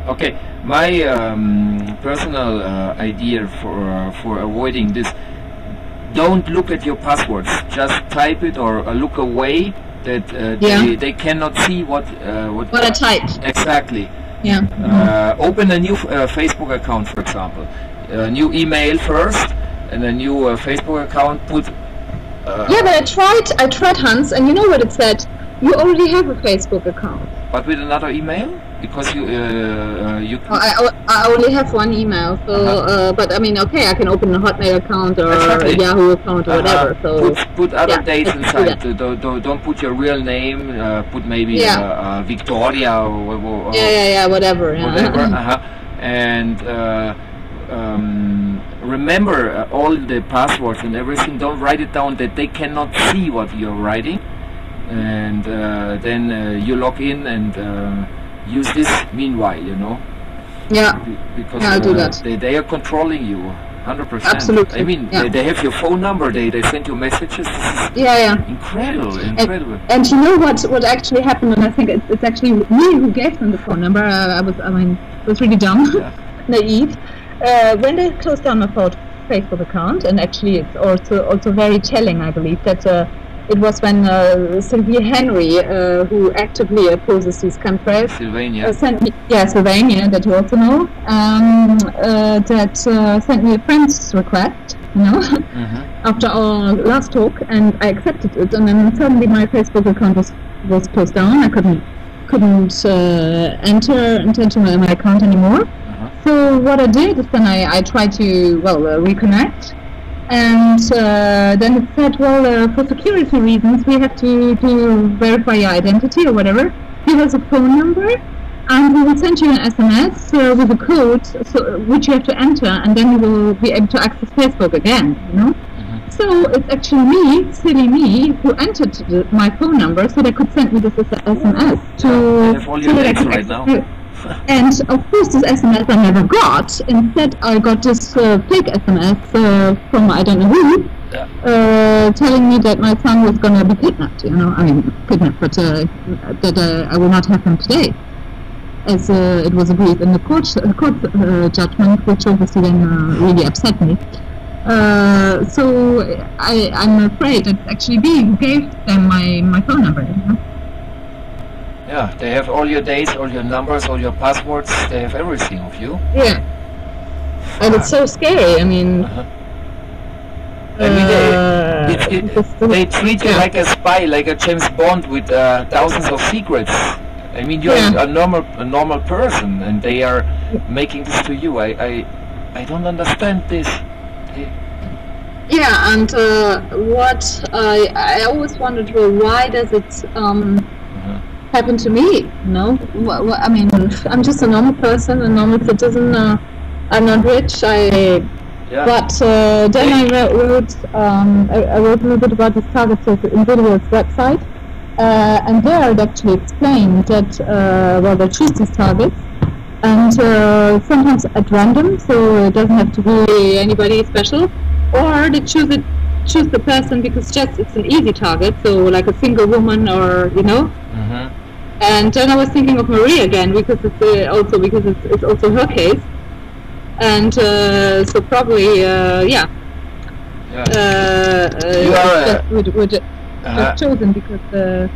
okay. My personal idea for avoiding this: don't look at your passwords. Just type it or look away. That they cannot see what I typed. Exactly. Yeah. Open a new Facebook account, for example. A new email first, and a new Facebook account. Put. Yeah, but I tried, Hans, and you know what it said? You already have a Facebook account. But with another email, because you. I only have one email, so but I mean, okay, I can open a Hotmail account or Exactly. a Yahoo account or whatever. So put other dates let's inside. do Don't put your real name. Put maybe Victoria or whatever. Yeah. whatever. And remember all the passwords and everything. Don't write it down that they cannot see what you're writing. And then you log in and use this meanwhile, you know. Yeah. Because I'll do that. they are controlling you 100%. Absolutely. I mean, they have your phone number. They send you messages. This is Yeah. incredible. And you know what actually happened? And I think it's actually me who gave them the phone number. I was really dumb, naive. When they closed down my Facebook account, and actually it's also very telling, I believe, that it was when Sylvia Henry, who actively opposes these chemtrails, Sylvania. Sylvania, that you also know, that sent me a friend's request, you know, after our last talk, and I accepted it, and then suddenly my Facebook account was closed down. I couldn't enter into my account anymore. So what I did is then I tried to reconnect. And then it said, well, for security reasons, we have to verify your identity or whatever. Give us a phone number, and we will send you an SMS with a code, which you have to enter, and then you will be able to access Facebook again, you know? So it's actually me, silly me, who entered my phone number so they could send me this SMS I have all your dates right now. And of course this SMS I never got. Instead I got this fake SMS from I don't know who, telling me that my son was going to be kidnapped, you know, I mean kidnapped, but that I will not have him today, as it was agreed in the court judgment, which obviously then really upset me. So I'm afraid it's actually me who gave them my phone number, you know? Yeah, they have all your dates, all your numbers, all your passwords. They have everything of you. Yeah, and it's so scary. I mean, they treat you like a spy, like a James Bond with thousands of secrets. I mean, you're a normal person, and they are making this to you. I don't understand this. Yeah, and what I always wondered, well, why does it happen to me? You know, I mean, I'm just a normal person, a normal citizen. I'm not rich. But then I wrote a little bit about this target individual's website, and there it actually explained that they choose these targets, and sometimes at random, so it doesn't have to be anybody special, or they choose the person because it's an easy target, so like a single woman, or you know. And then I was thinking of Marie again, because it's also her case, and so probably would chosen because we're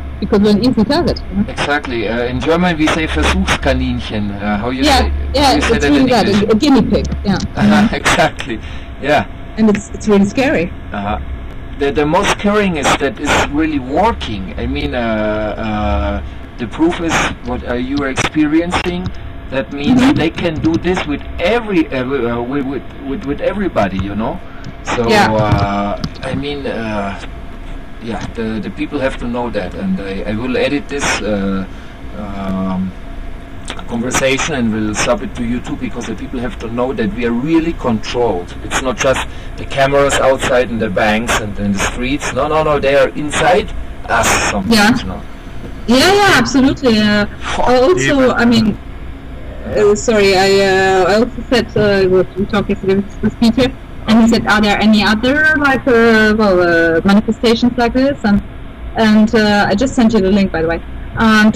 an easy target. You know? Exactly. In German we say Versuchskaninchen. How you say? Yeah, it's really that, a guinea pig. Yeah. Exactly. Yeah. And it's really scary. The most scaring is that it's really working. I mean, the proof is what you are experiencing. That means they can do this with with everybody, you know. So I mean, the people have to know that, and I will edit this conversation, and we'll sub it to you too, because the people have to know that we are really controlled. It's not just the cameras outside in the banks and in the streets. No, they are inside us sometimes. Yeah. Yeah, absolutely. Also, I mean, sorry, I also said we talked yesterday with Peter, and he said, are there any other like manifestations like this? And I just sent you the link, by the way. And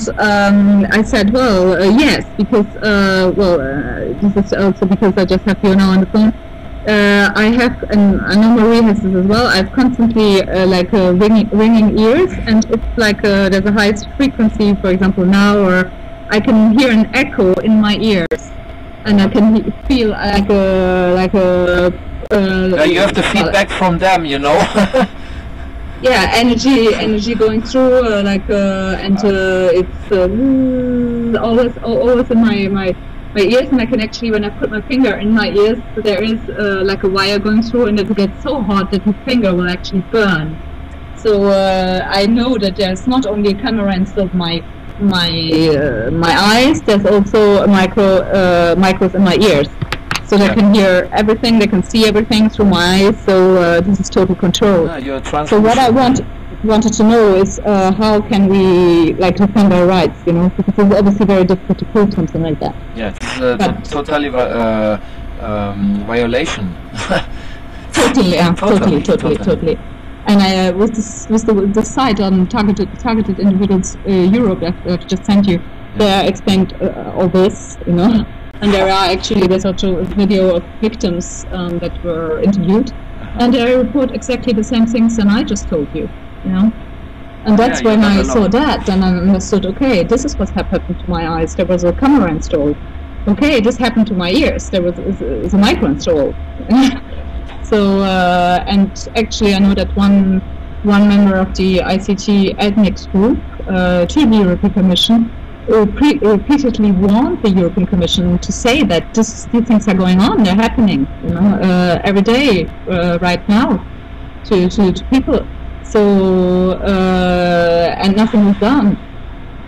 I said, well, yes, because this is also because I just have you now on the phone. I have, and I know Marie has this as well. I've constantly ringing ears, and it's like there's a high frequency, for example, now, or I can hear an echo in my ears, and I can feel you have the feedback from them, you know. Yeah, energy going through, and it's always in my ears, and I can actually, when I put my finger in my ears, there is like a wire going through, and it gets so hot that the finger will actually burn. So I know that there's not only a camera instead of my eyes, there's also micros in my ears. So they can hear everything, they can see everything through my eyes, so this is total control. So what I wanted to know is how can we defend our rights, you know, because it's obviously very difficult to prove something like that. Yeah, it's totally violation. Totally, yeah, totally. And I with the site on targeted individuals Europe that I've just sent you, they explained all this, you know. And there's also a video of victims that were interviewed, and they report exactly the same things that I just told you, you know. And that's when I saw that, then I understood, okay, this is what happened to my eyes. There was a camera installed. Okay, this happened to my ears. There was a micro installed. So, and actually I know that one member of the ICT Ethics group to the European Commission repeatedly warned the European Commission to say that these things are going on, they're happening, you know, every day, right now, to people. So, and nothing was done,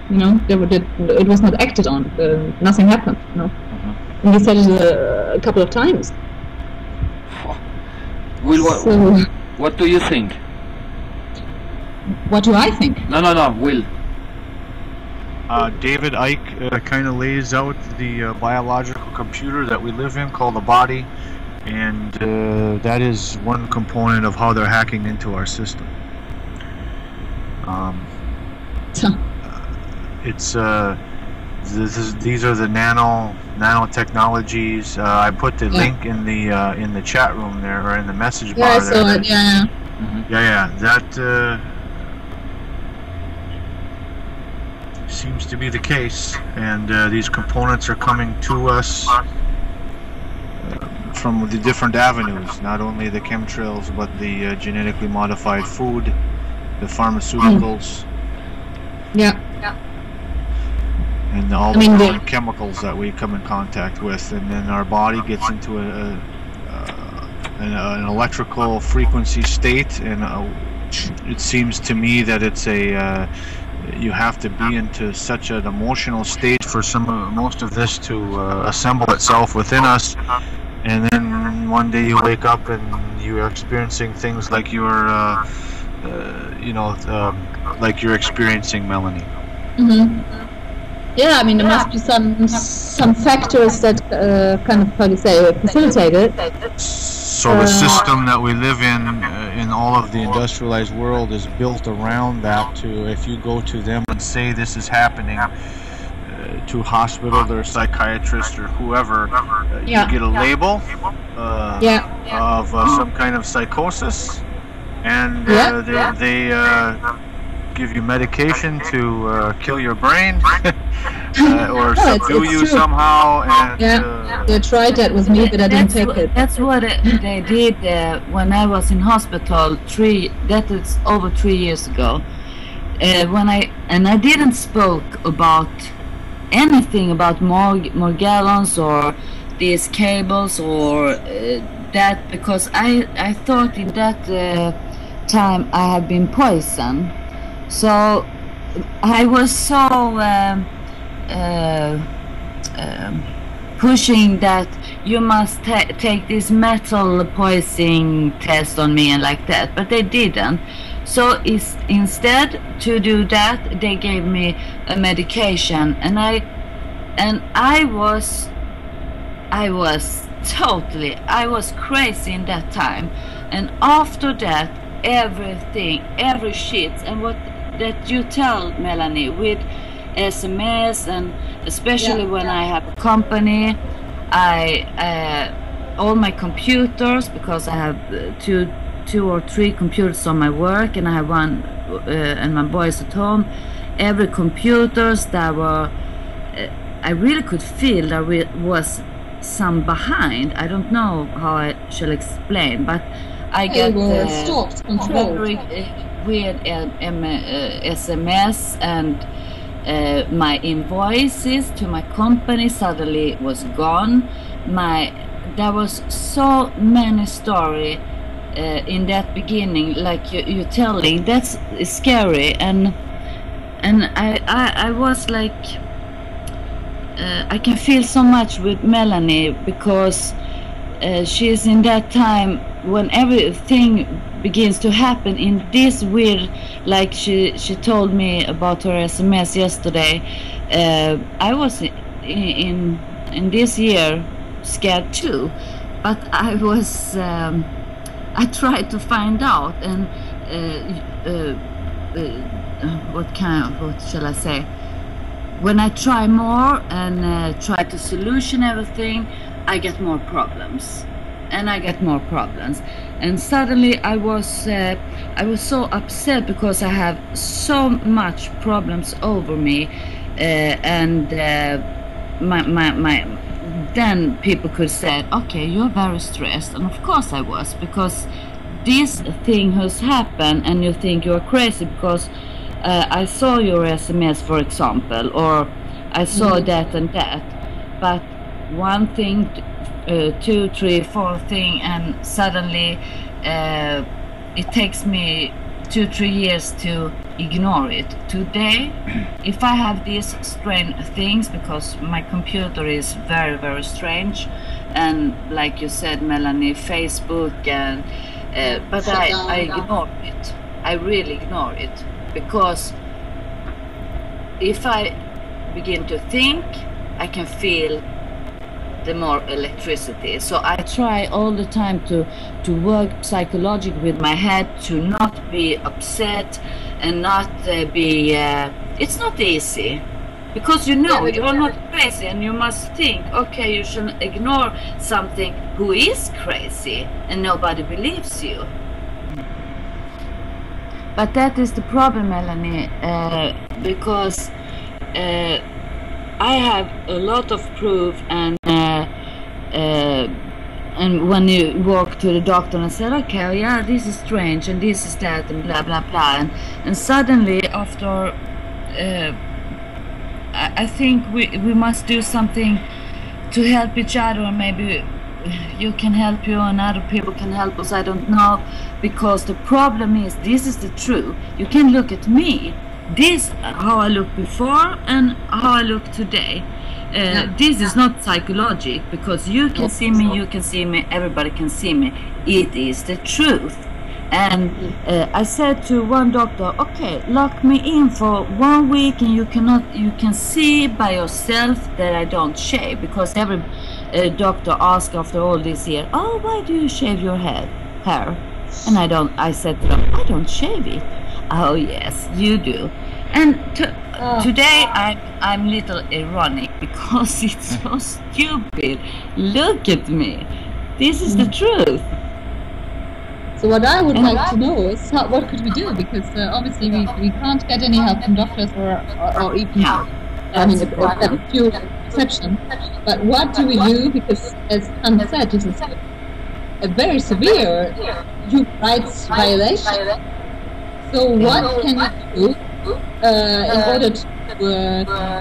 you know, it was not acted on, nothing happened, you know. And we said it a couple of times. Will, what do you think? What do I think? No, Will. David Icke kind of lays out the biological computer that we live in called the body, and that is one component of how they're hacking into our system. These are the nanotechnologies. I put the link in the chat room there, or in the message bar. Yeah, I saw it. Yeah. Yeah. That seems to be the case, and these components are coming to us from the different avenues. Not only the chemtrails, but the genetically modified food, the pharmaceuticals. Yeah. And all the different chemicals that we come in contact with, and then our body gets into an electrical frequency state, and it seems to me that it's you have to be into such an emotional state for most of this to assemble itself within us, and then one day you wake up and you are experiencing things like you're like you're experiencing, Melanie. Yeah, I mean, there must be some factors that kind of, how do you say, facilitate it. So the system that we live in all of the industrialized world is built around that. If you go to them and say this is happening, to a hospital or a psychiatrist or whoever, you get a label of some kind of psychosis, and they give you medication to kill your brain or subdue you somehow. And they tried that with me, but I didn't take it. That's what they did when I was in hospital. That is over 3 years ago. I didn't spoke about anything about Morgellons or these cables or that, because I thought in that time I had been poisoned. So I was so pushing that you must take this metal poisoning test on me and like that, but they didn't. So instead to do that, they gave me a medication, and I was crazy in that time. And after that, every shit, and what that you tell, Melanie, with SMS, and especially when I have a company, all my computers, because I have two or three computers on my work, and I have one and my boys at home. Every computers that were, I really could feel there was some behind. I don't know how I shall explain, but I get very weird SMS, and my invoices to my company suddenly was gone. There was so many stories in that beginning, like you're telling. That's scary, and I was like, I can feel so much with Melanie, because she's in that time when everything begins to happen in this weird, like she told me about her SMS yesterday. I was in this year scared too, but I was I tried to find out, and what shall I say? When I try more and try to solution everything, I get more problems, and and suddenly I was so upset, because I have so much problems over me, and then people could say, okay, you're very stressed, and of course I was, because this thing has happened, and you think you're crazy because I saw your SMS, for example, or I saw that and that. But one thing, 2, 3, 4 thing, and suddenly it takes me 2-3 years to ignore it. Today, if I have these strange things, because my computer is very, very strange, and like you said, Melanie, Facebook, and but I ignore it. I really ignore it, because if I begin to think, I can feel the more electricity. So I try all the time to work psychologically with my head, to not be upset, and not be it's not easy, because you're not crazy, and you must think, okay, you should ignore something who is crazy, and nobody believes you. But that is the problem, Melanie, because I have a lot of proof, and when you walk to the doctor and say, okay, yeah, this is strange, and this is that, and blah blah blah, and suddenly after, I think we must do something to help each other, or maybe you can help you and other people can help us, I don't know, because the problem is, this is the truth. You can look at me, this how I look before and how I look today. This is not psychological, because you can see me, everybody can see me. It is the truth. And I said to one doctor, okay, lock me in for 1 week, and you can see by yourself that I don't shave, because every doctor asked after all this year, oh, why do you shave your hair? And I said to them, I don't shave it. Oh yes, you do. And today I'm little ironic, because it's so stupid. Look at me. This is the truth. So what I would like to know is, what could we do? Because obviously we can't get any help from doctors or even, I mean, a few exceptions. But what do we do? Because as Hans said, this is a very severe human rights violation. So what can you do in order to,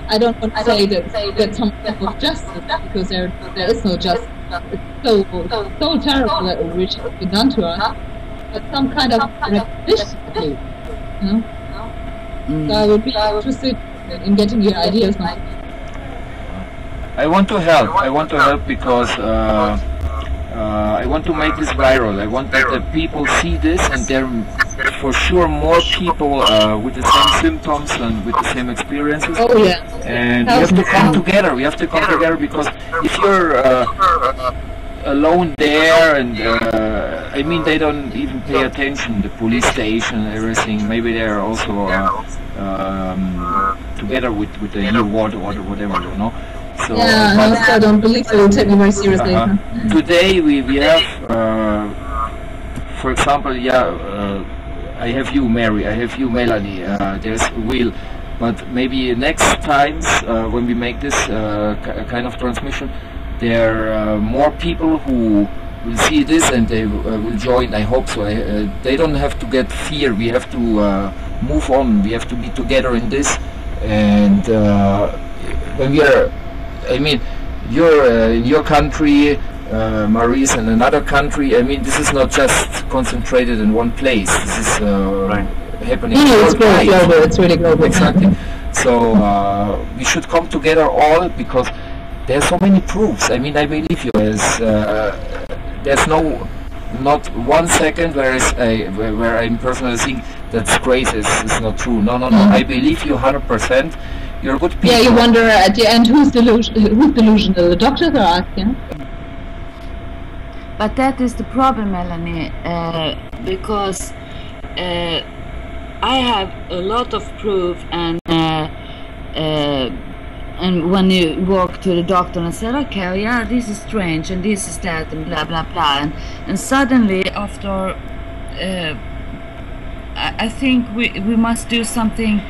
I don't want to say that get some type of justice, because there is no justice. It's so terrible which has been done to us, but some kind of recognition, you know? So I would be interested in getting your ideas now. I want to help. I want to help because I want to make this viral. I want that the people see this, and there are for sure more people with the same symptoms and with the same experiences. Oh yeah. And we have to come together. We have to come together because if you're alone there, and I mean, they don't even pay attention. The police station, everything. Maybe they're also together with the new ward or whatever, you know. So, yeah, no, so I don't believe they will take me very seriously. Today we have, for example, I have you, Mary. I have you, Melanie. There's Will. But maybe next times when we make this kind of transmission, there are more people who will see this and they will join. I hope so. They don't have to get fear. We have to move on. We have to be together in this. And when we are, I mean, you're in your country, Marie's in another country. I mean, this is not just concentrated in one place. This is happening. It's very global. It's really global. Exactly. So we should come together all because there's so many proofs. I mean, I believe you. There's not 1 second where I'm personally think that's crazy. It's not true. No. I believe you 100%. You're good people. Yeah, you wonder at the end who's delusional. The doctors are asking. But that is the problem, Melanie, because I have a lot of proof, and when you walk to the doctor and said, okay, yeah, this is strange and this is that and blah blah blah, and suddenly after, I think we must do something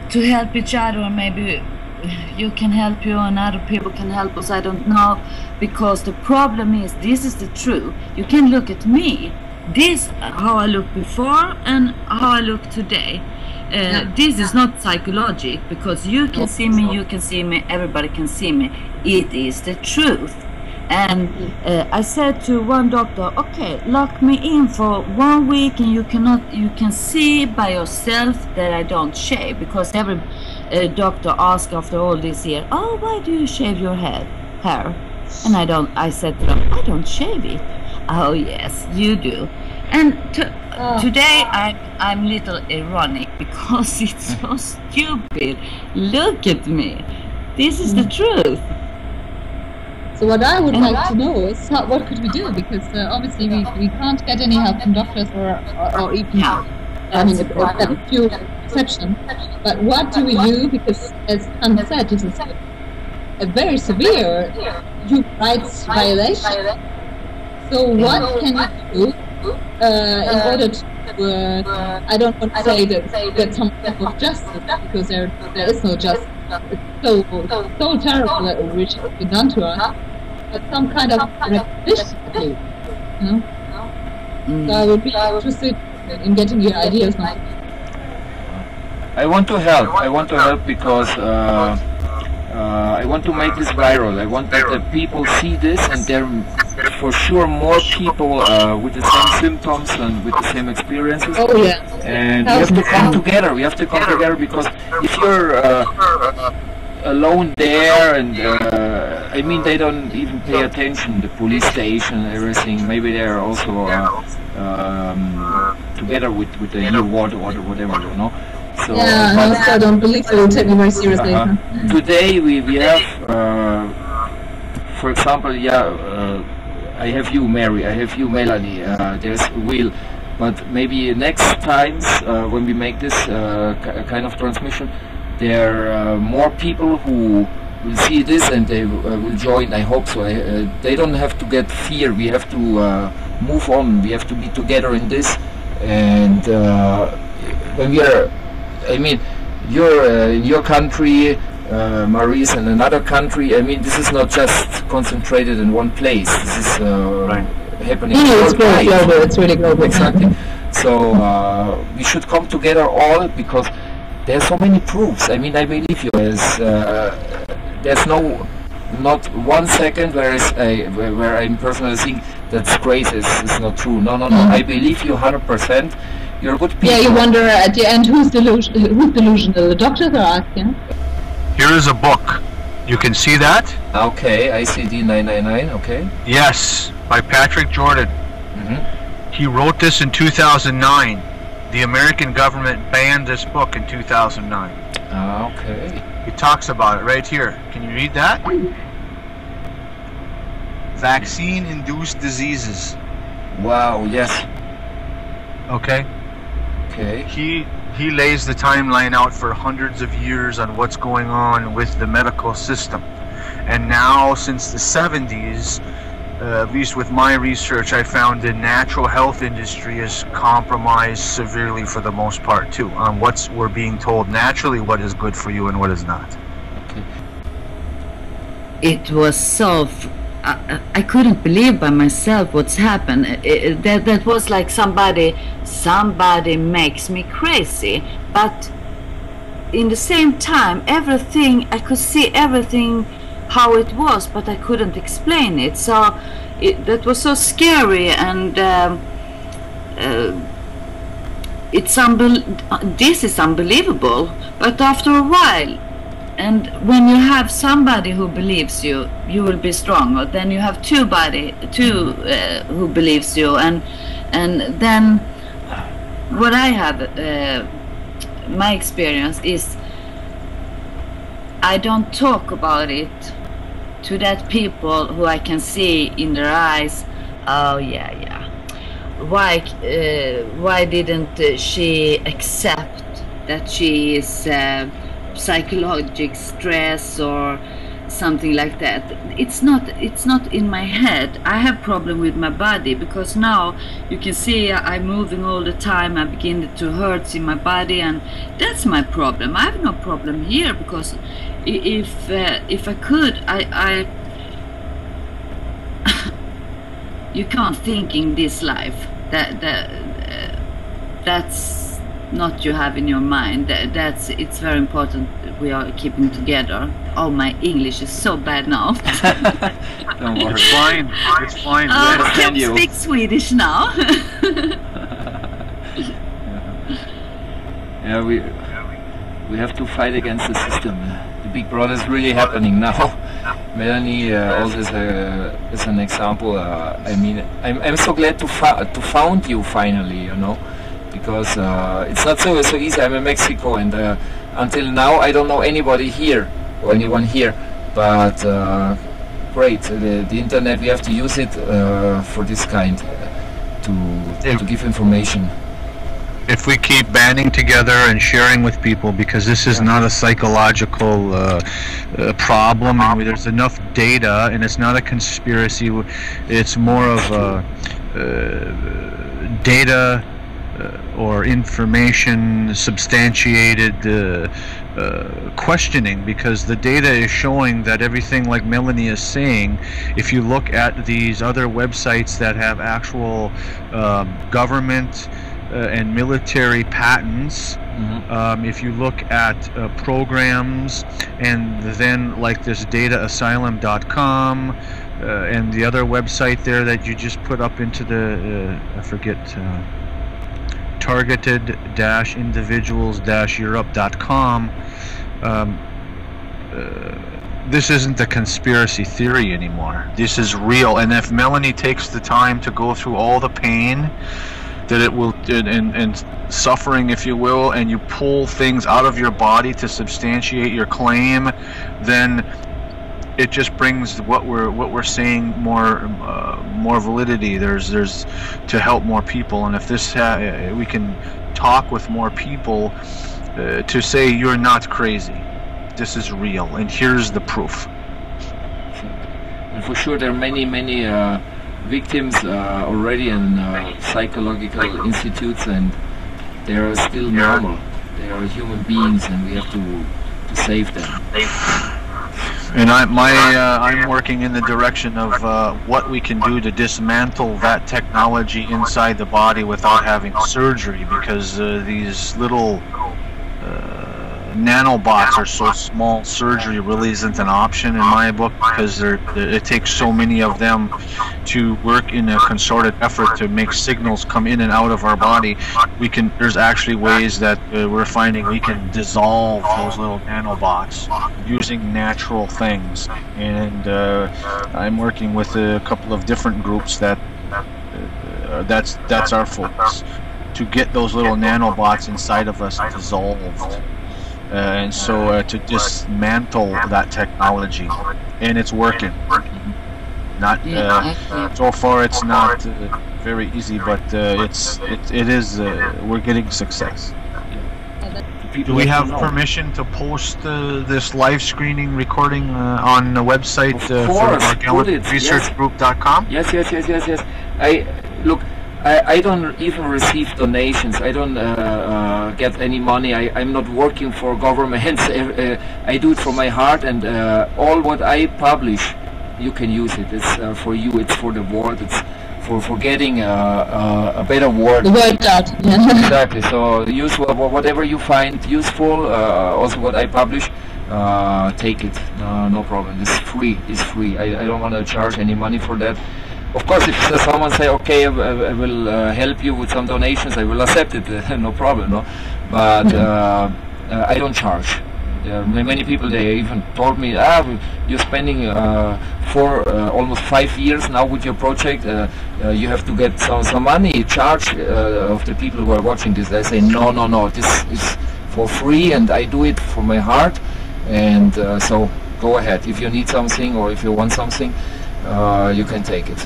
to help each other, or maybe you can help you and other people can help us, I don't know, because the problem is, this is the truth. You can look at me, this how I look before and how I look today. This is not psychological, because you can see me, everybody can see me. It is the truth. And I said to one doctor, okay, lock me in for 1 week and you can see by yourself that I don't shave, because every doctor asks after all this year, oh, why do you shave your hair? And I said to them, I don't shave it. Oh yes, you do. And today I'm little ironic because it's so stupid. Look at me. This is the truth. So what I would like to know is what could we do, because obviously we can't get any help from doctors or even I mean a few exceptions. But what do we do? Because as Hans said, this is a very severe human rights violation. So what can you do in order to I don't want to say that get some type of justice, because there is no justice. It's so terrible which has been done to us, but some kind of recognition, you know? So I would be interested in getting your ideas now. I want to help because I want to make this viral. I want that the people see this, and there are for sure more people with the same symptoms and with the same experiences. Oh yeah. And we have to come together. We have to come together because if you're alone there, and I mean, they don't even pay attention. The police station, everything. Maybe they're also together with the new ward or whatever, you know. So, yeah, no, so I don't believe they will take me very seriously. Today we have, for example, I have you, Mary. I have you, Melanie. There's Will. But maybe next times when we make this kind of transmission, there are more people who will see this and they will join. I hope so. They don't have to get fear. We have to move on. We have to be together in this. And when we are, I mean, you're in your country, Marie's in another country. I mean, this is not just concentrated in one place. This is happening. It's very global. It's really global. Exactly. So we should come together all because there's so many proofs. I mean, I believe you. There's not 1 second where I'm personally think that's crazy. It's not true. No. I believe you 100%. You're good people. Yeah, you wonder at the end who's delusional. The doctors are asking. Here is a book You can see that? Okay, ICD-999, okay. Yes, by Patrick Jordan. He wrote this in 2009. The American government banned this book in 2009. Okay. He talks about it right here. Can you read that? Vaccine-induced diseases. Wow, yes. Okay. Okay. He lays the timeline out for hundreds of years on what's going on with the medical system. And now, since the 70s, at least with my research, I found the natural health industry is compromised severely for the most part too, on we're being told naturally what is good for you and what is not. Okay. It was so I couldn't believe by myself what's happened. That was like somebody makes me crazy, but in the same time everything I could see everything how it was, but I couldn't explain it. So that was so scary, and this is unbelievable. But after a while, and when you have somebody who believes you, you will be stronger. Then you have two who believes you, and then what I have, my experience is, I don't talk about it to that people who I can see in their eyes. Oh yeah. Why didn't she accept that she is psychological stress or something like that? It's not in my head. I have problem with my body, because now you can see I'm moving all the time. I begin to hurt in my body, and that's my problem. I have no problem here, because if I could, I you can't think in this life that's not you have in your mind. It's very important we are keeping together. Oh, my English is so bad now. Don't worry. It's fine. It's fine. I can speak Swedish now. Yeah, we have to fight against the system. The Big Brother is really happening now. Melanie also is an example. I mean, I'm so glad to found you finally, you know, because it's not so easy. I'm in Mexico, and until now I don't know anybody here or anyone here. But great, the internet, we have to use it for this kind to give information. If we keep banding together and sharing with people, because this is not a psychological problem, and there's enough data, and it's not a conspiracy, it's more of a data or information substantiated questioning, because the data is showing that everything, like Melanie is saying, if you look at these other websites that have actual government and military patents, if you look at programs, and then like this dataasylum.com and the other website there that you just put up into the I forget, targeted-individuals-europe.com, this isn't a conspiracy theory anymore. This is real. And if Melanie takes the time to go through all the pain that it will, and suffering, if you will, and you pull things out of your body to substantiate your claim, then it just brings what we're saying more validity. There's to help more people, and if this we can talk with more people to say you're not crazy, this is real, and here's the proof. And for sure, there are many victims already in psychological institutes, and they are still normal. They are human beings, and we have to save them. And I'm working in the direction of what we can do to dismantle that technology inside the body without having surgery, because these little nanobots are so small, surgery really isn't an option in my book, because it takes so many of them to work in a concerted effort to make signals come in and out of our body. There's actually ways that we're finding we can dissolve those little nanobots using natural things, and I'm working with a couple of different groups that's our focus, to get those little nanobots inside of us dissolved, and so to dismantle that technology, and it's working. Not so far, it's not very easy, but it is. We're getting success. Do we have permission to post this live screening recording on the website for MarGellanResearchGroup.com? Yes. I don't even receive donations. I don't get any money. I'm not working for governments. I do it from my heart, and all what I publish, you can use it. It's for you. It's for the world. It's for getting a better world. The word out. Exactly. So use whatever you find useful. Also, what I publish, take it. No problem. It's free. It's free. I don't want to charge any money for that. Of course, if someone say, okay, I will help you with some donations, I will accept it, no problem, no? But I don't charge. Many people, they even told me, you're spending almost 5 years now with your project, you have to get some money, charge of the people who are watching this. I say, no, this is for free, and I do it for my heart, and so go ahead. If you need something, or if you want something, you can take it.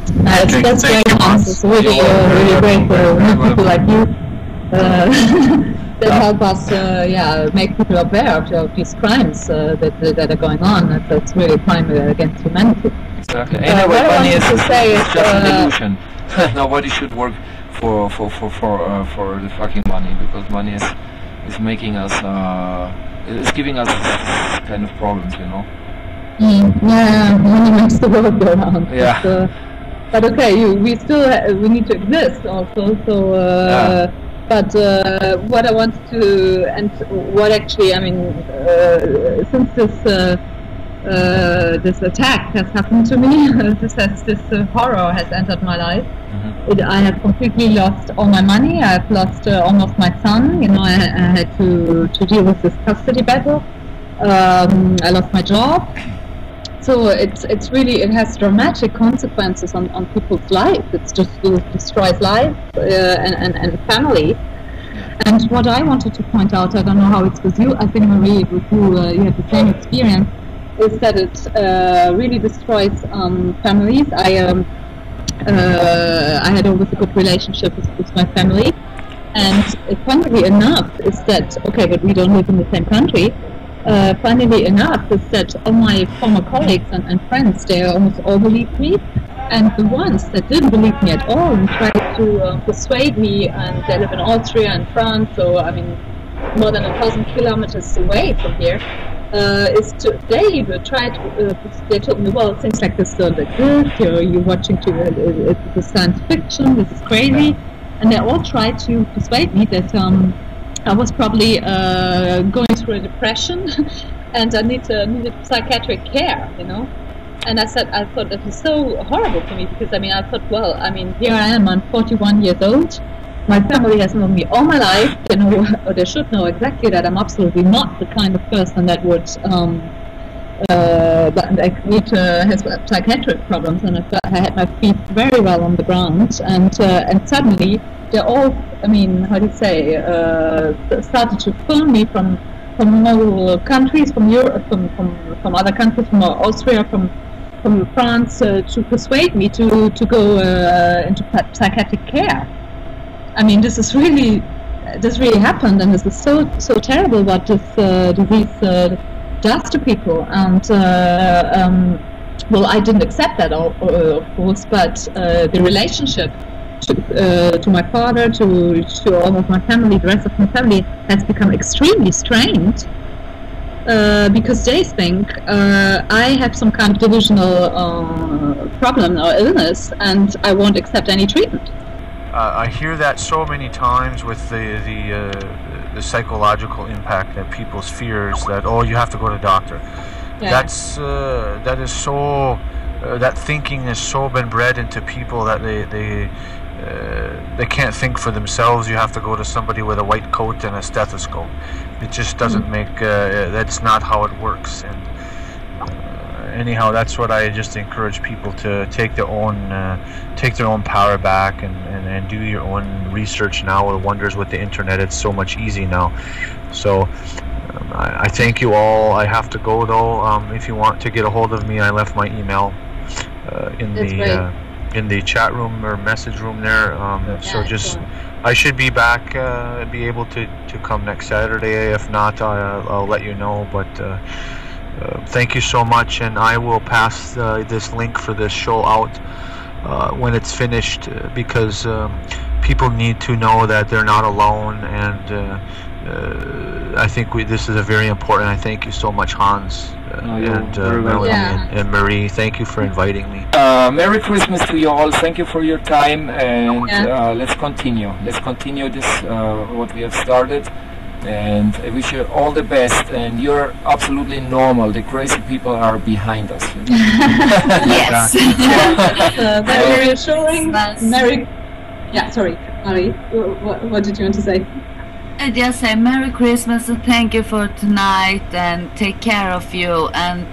That's very nice. It's really great for people like you that help us, make people aware of these crimes that are going on. That's really a crime against humanity. Exactly. Anyway, money is just an illusion. Nobody should work for the fucking money, because money is making us, is giving us kind of problems, you know. Money makes the world go round. Yeah. But okay, we need to exist also. So, but what I want to, and what actually, I mean, since this attack has happened to me, this horror has entered my life. I have completely lost all my money. I've lost almost my son. You know, I had to deal with this custody battle. I lost my job. So it has dramatic consequences on people's lives. It destroys lives and family. And what I wanted to point out, I don't know how it's with you, I think Marie, with you, you have the same experience, is that it really destroys families. I had always a good relationship with my family, and funnily enough is that, okay, but we don't live in the same country. Funnily enough is that all my former colleagues and friends, they almost all believed me, and the ones that didn't believe me at all and tried to persuade me, and they live in Austria and France, so I mean more than 1,000 kilometers away from here, they told me, well, things like this don't exist, you're watching it's science fiction, this is crazy, and they all tried to persuade me that I was probably going through a depression and I needed psychiatric care, you know. And I thought that was so horrible for me, because I mean, I thought, well, I mean, here I am, I'm 41 years old. My family has known me all my life. They know, or they should know exactly that I'm absolutely not the kind of person that would has psychiatric problems, and I had my feet very well on the ground, and suddenly they all, I mean, how do you say, started to phone me from all countries, from Europe, from other countries, from Austria, from France, to persuade me to go into psychiatric care. I mean, this really happened, and this is so terrible what this disease does to people. And well, I didn't accept that, of course, but the relationship to my father, to all of my family, the rest of my family, has become extremely strained, because they think I have some kind of delusional problem or illness, and I won't accept any treatment. I hear that so many times with the psychological impact that people's fears that, oh, you have to go to doctor. Yeah. That is so that thinking has so been bred into people that they can't think for themselves. You have to go to somebody with a white coat and a stethoscope. It just doesn't make that's not how it works. And anyhow, that's what I just encourage people to take their own power back and do your own research now. The wonders with the internet, it's so much easy now. So I thank you all. I have to go though. If you want to get a hold of me, I left my email in the chat room or message room there. So just sure. I should be back, be able to come next Saturday. If not, I'll let you know. But thank you so much, and I will pass this link for this show out when it's finished, because people need to know that they're not alone, and I think this is a very important. I thank you so much, Hans, and Melanie and Marie. Thank you for inviting me. Merry Christmas to you all. Thank you for your time, and let's continue. Let's continue this what we have started. And I wish you all the best, and you're absolutely normal. The crazy people are behind us. Yes. Very reassuring. Sorry, Marie, what did you want to say? I just say Merry Christmas and thank you for tonight, and take care of you, and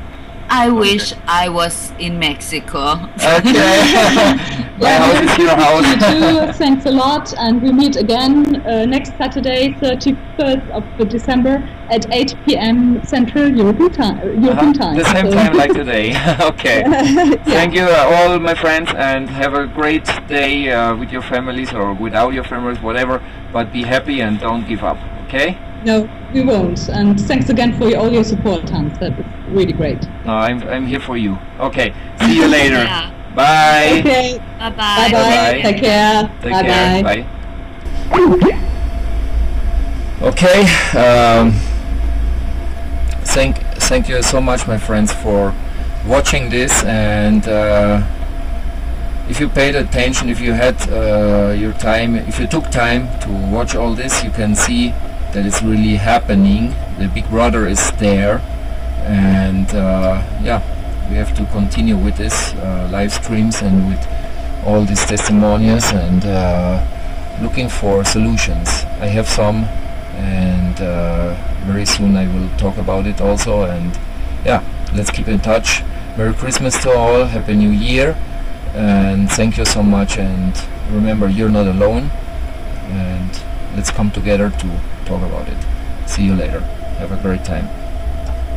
I wish I was in Mexico. Okay. My house is your house. You too. Thanks a lot, and we meet again next Saturday, 31st of December at 8 p.m. Central European time. The same time like today. Okay. Thank you all, my friends, and have a great day with your families or without your families, whatever. But be happy and don't give up. Okay? No, we won't. And thanks again for all your support, Hans. That was really great. No, I'm here for you. Okay. See you later. Yeah. Bye. Okay. Bye-bye. Bye-bye. Take care. Take Bye-bye. care. Bye. Okay. Thank you so much, my friends, for watching this. And if you paid attention, if you had your time, if you took time to watch all this, you can see that it's really happening. The Big Brother is there, and we have to continue with this live streams and with all these testimonials and looking for solutions. I have some, and very soon I will talk about it also. And let's keep in touch. Merry Christmas to all, Happy New Year, and thank you so much. And remember, you're not alone, and let's come together to talk about it. See you later. Have a great time.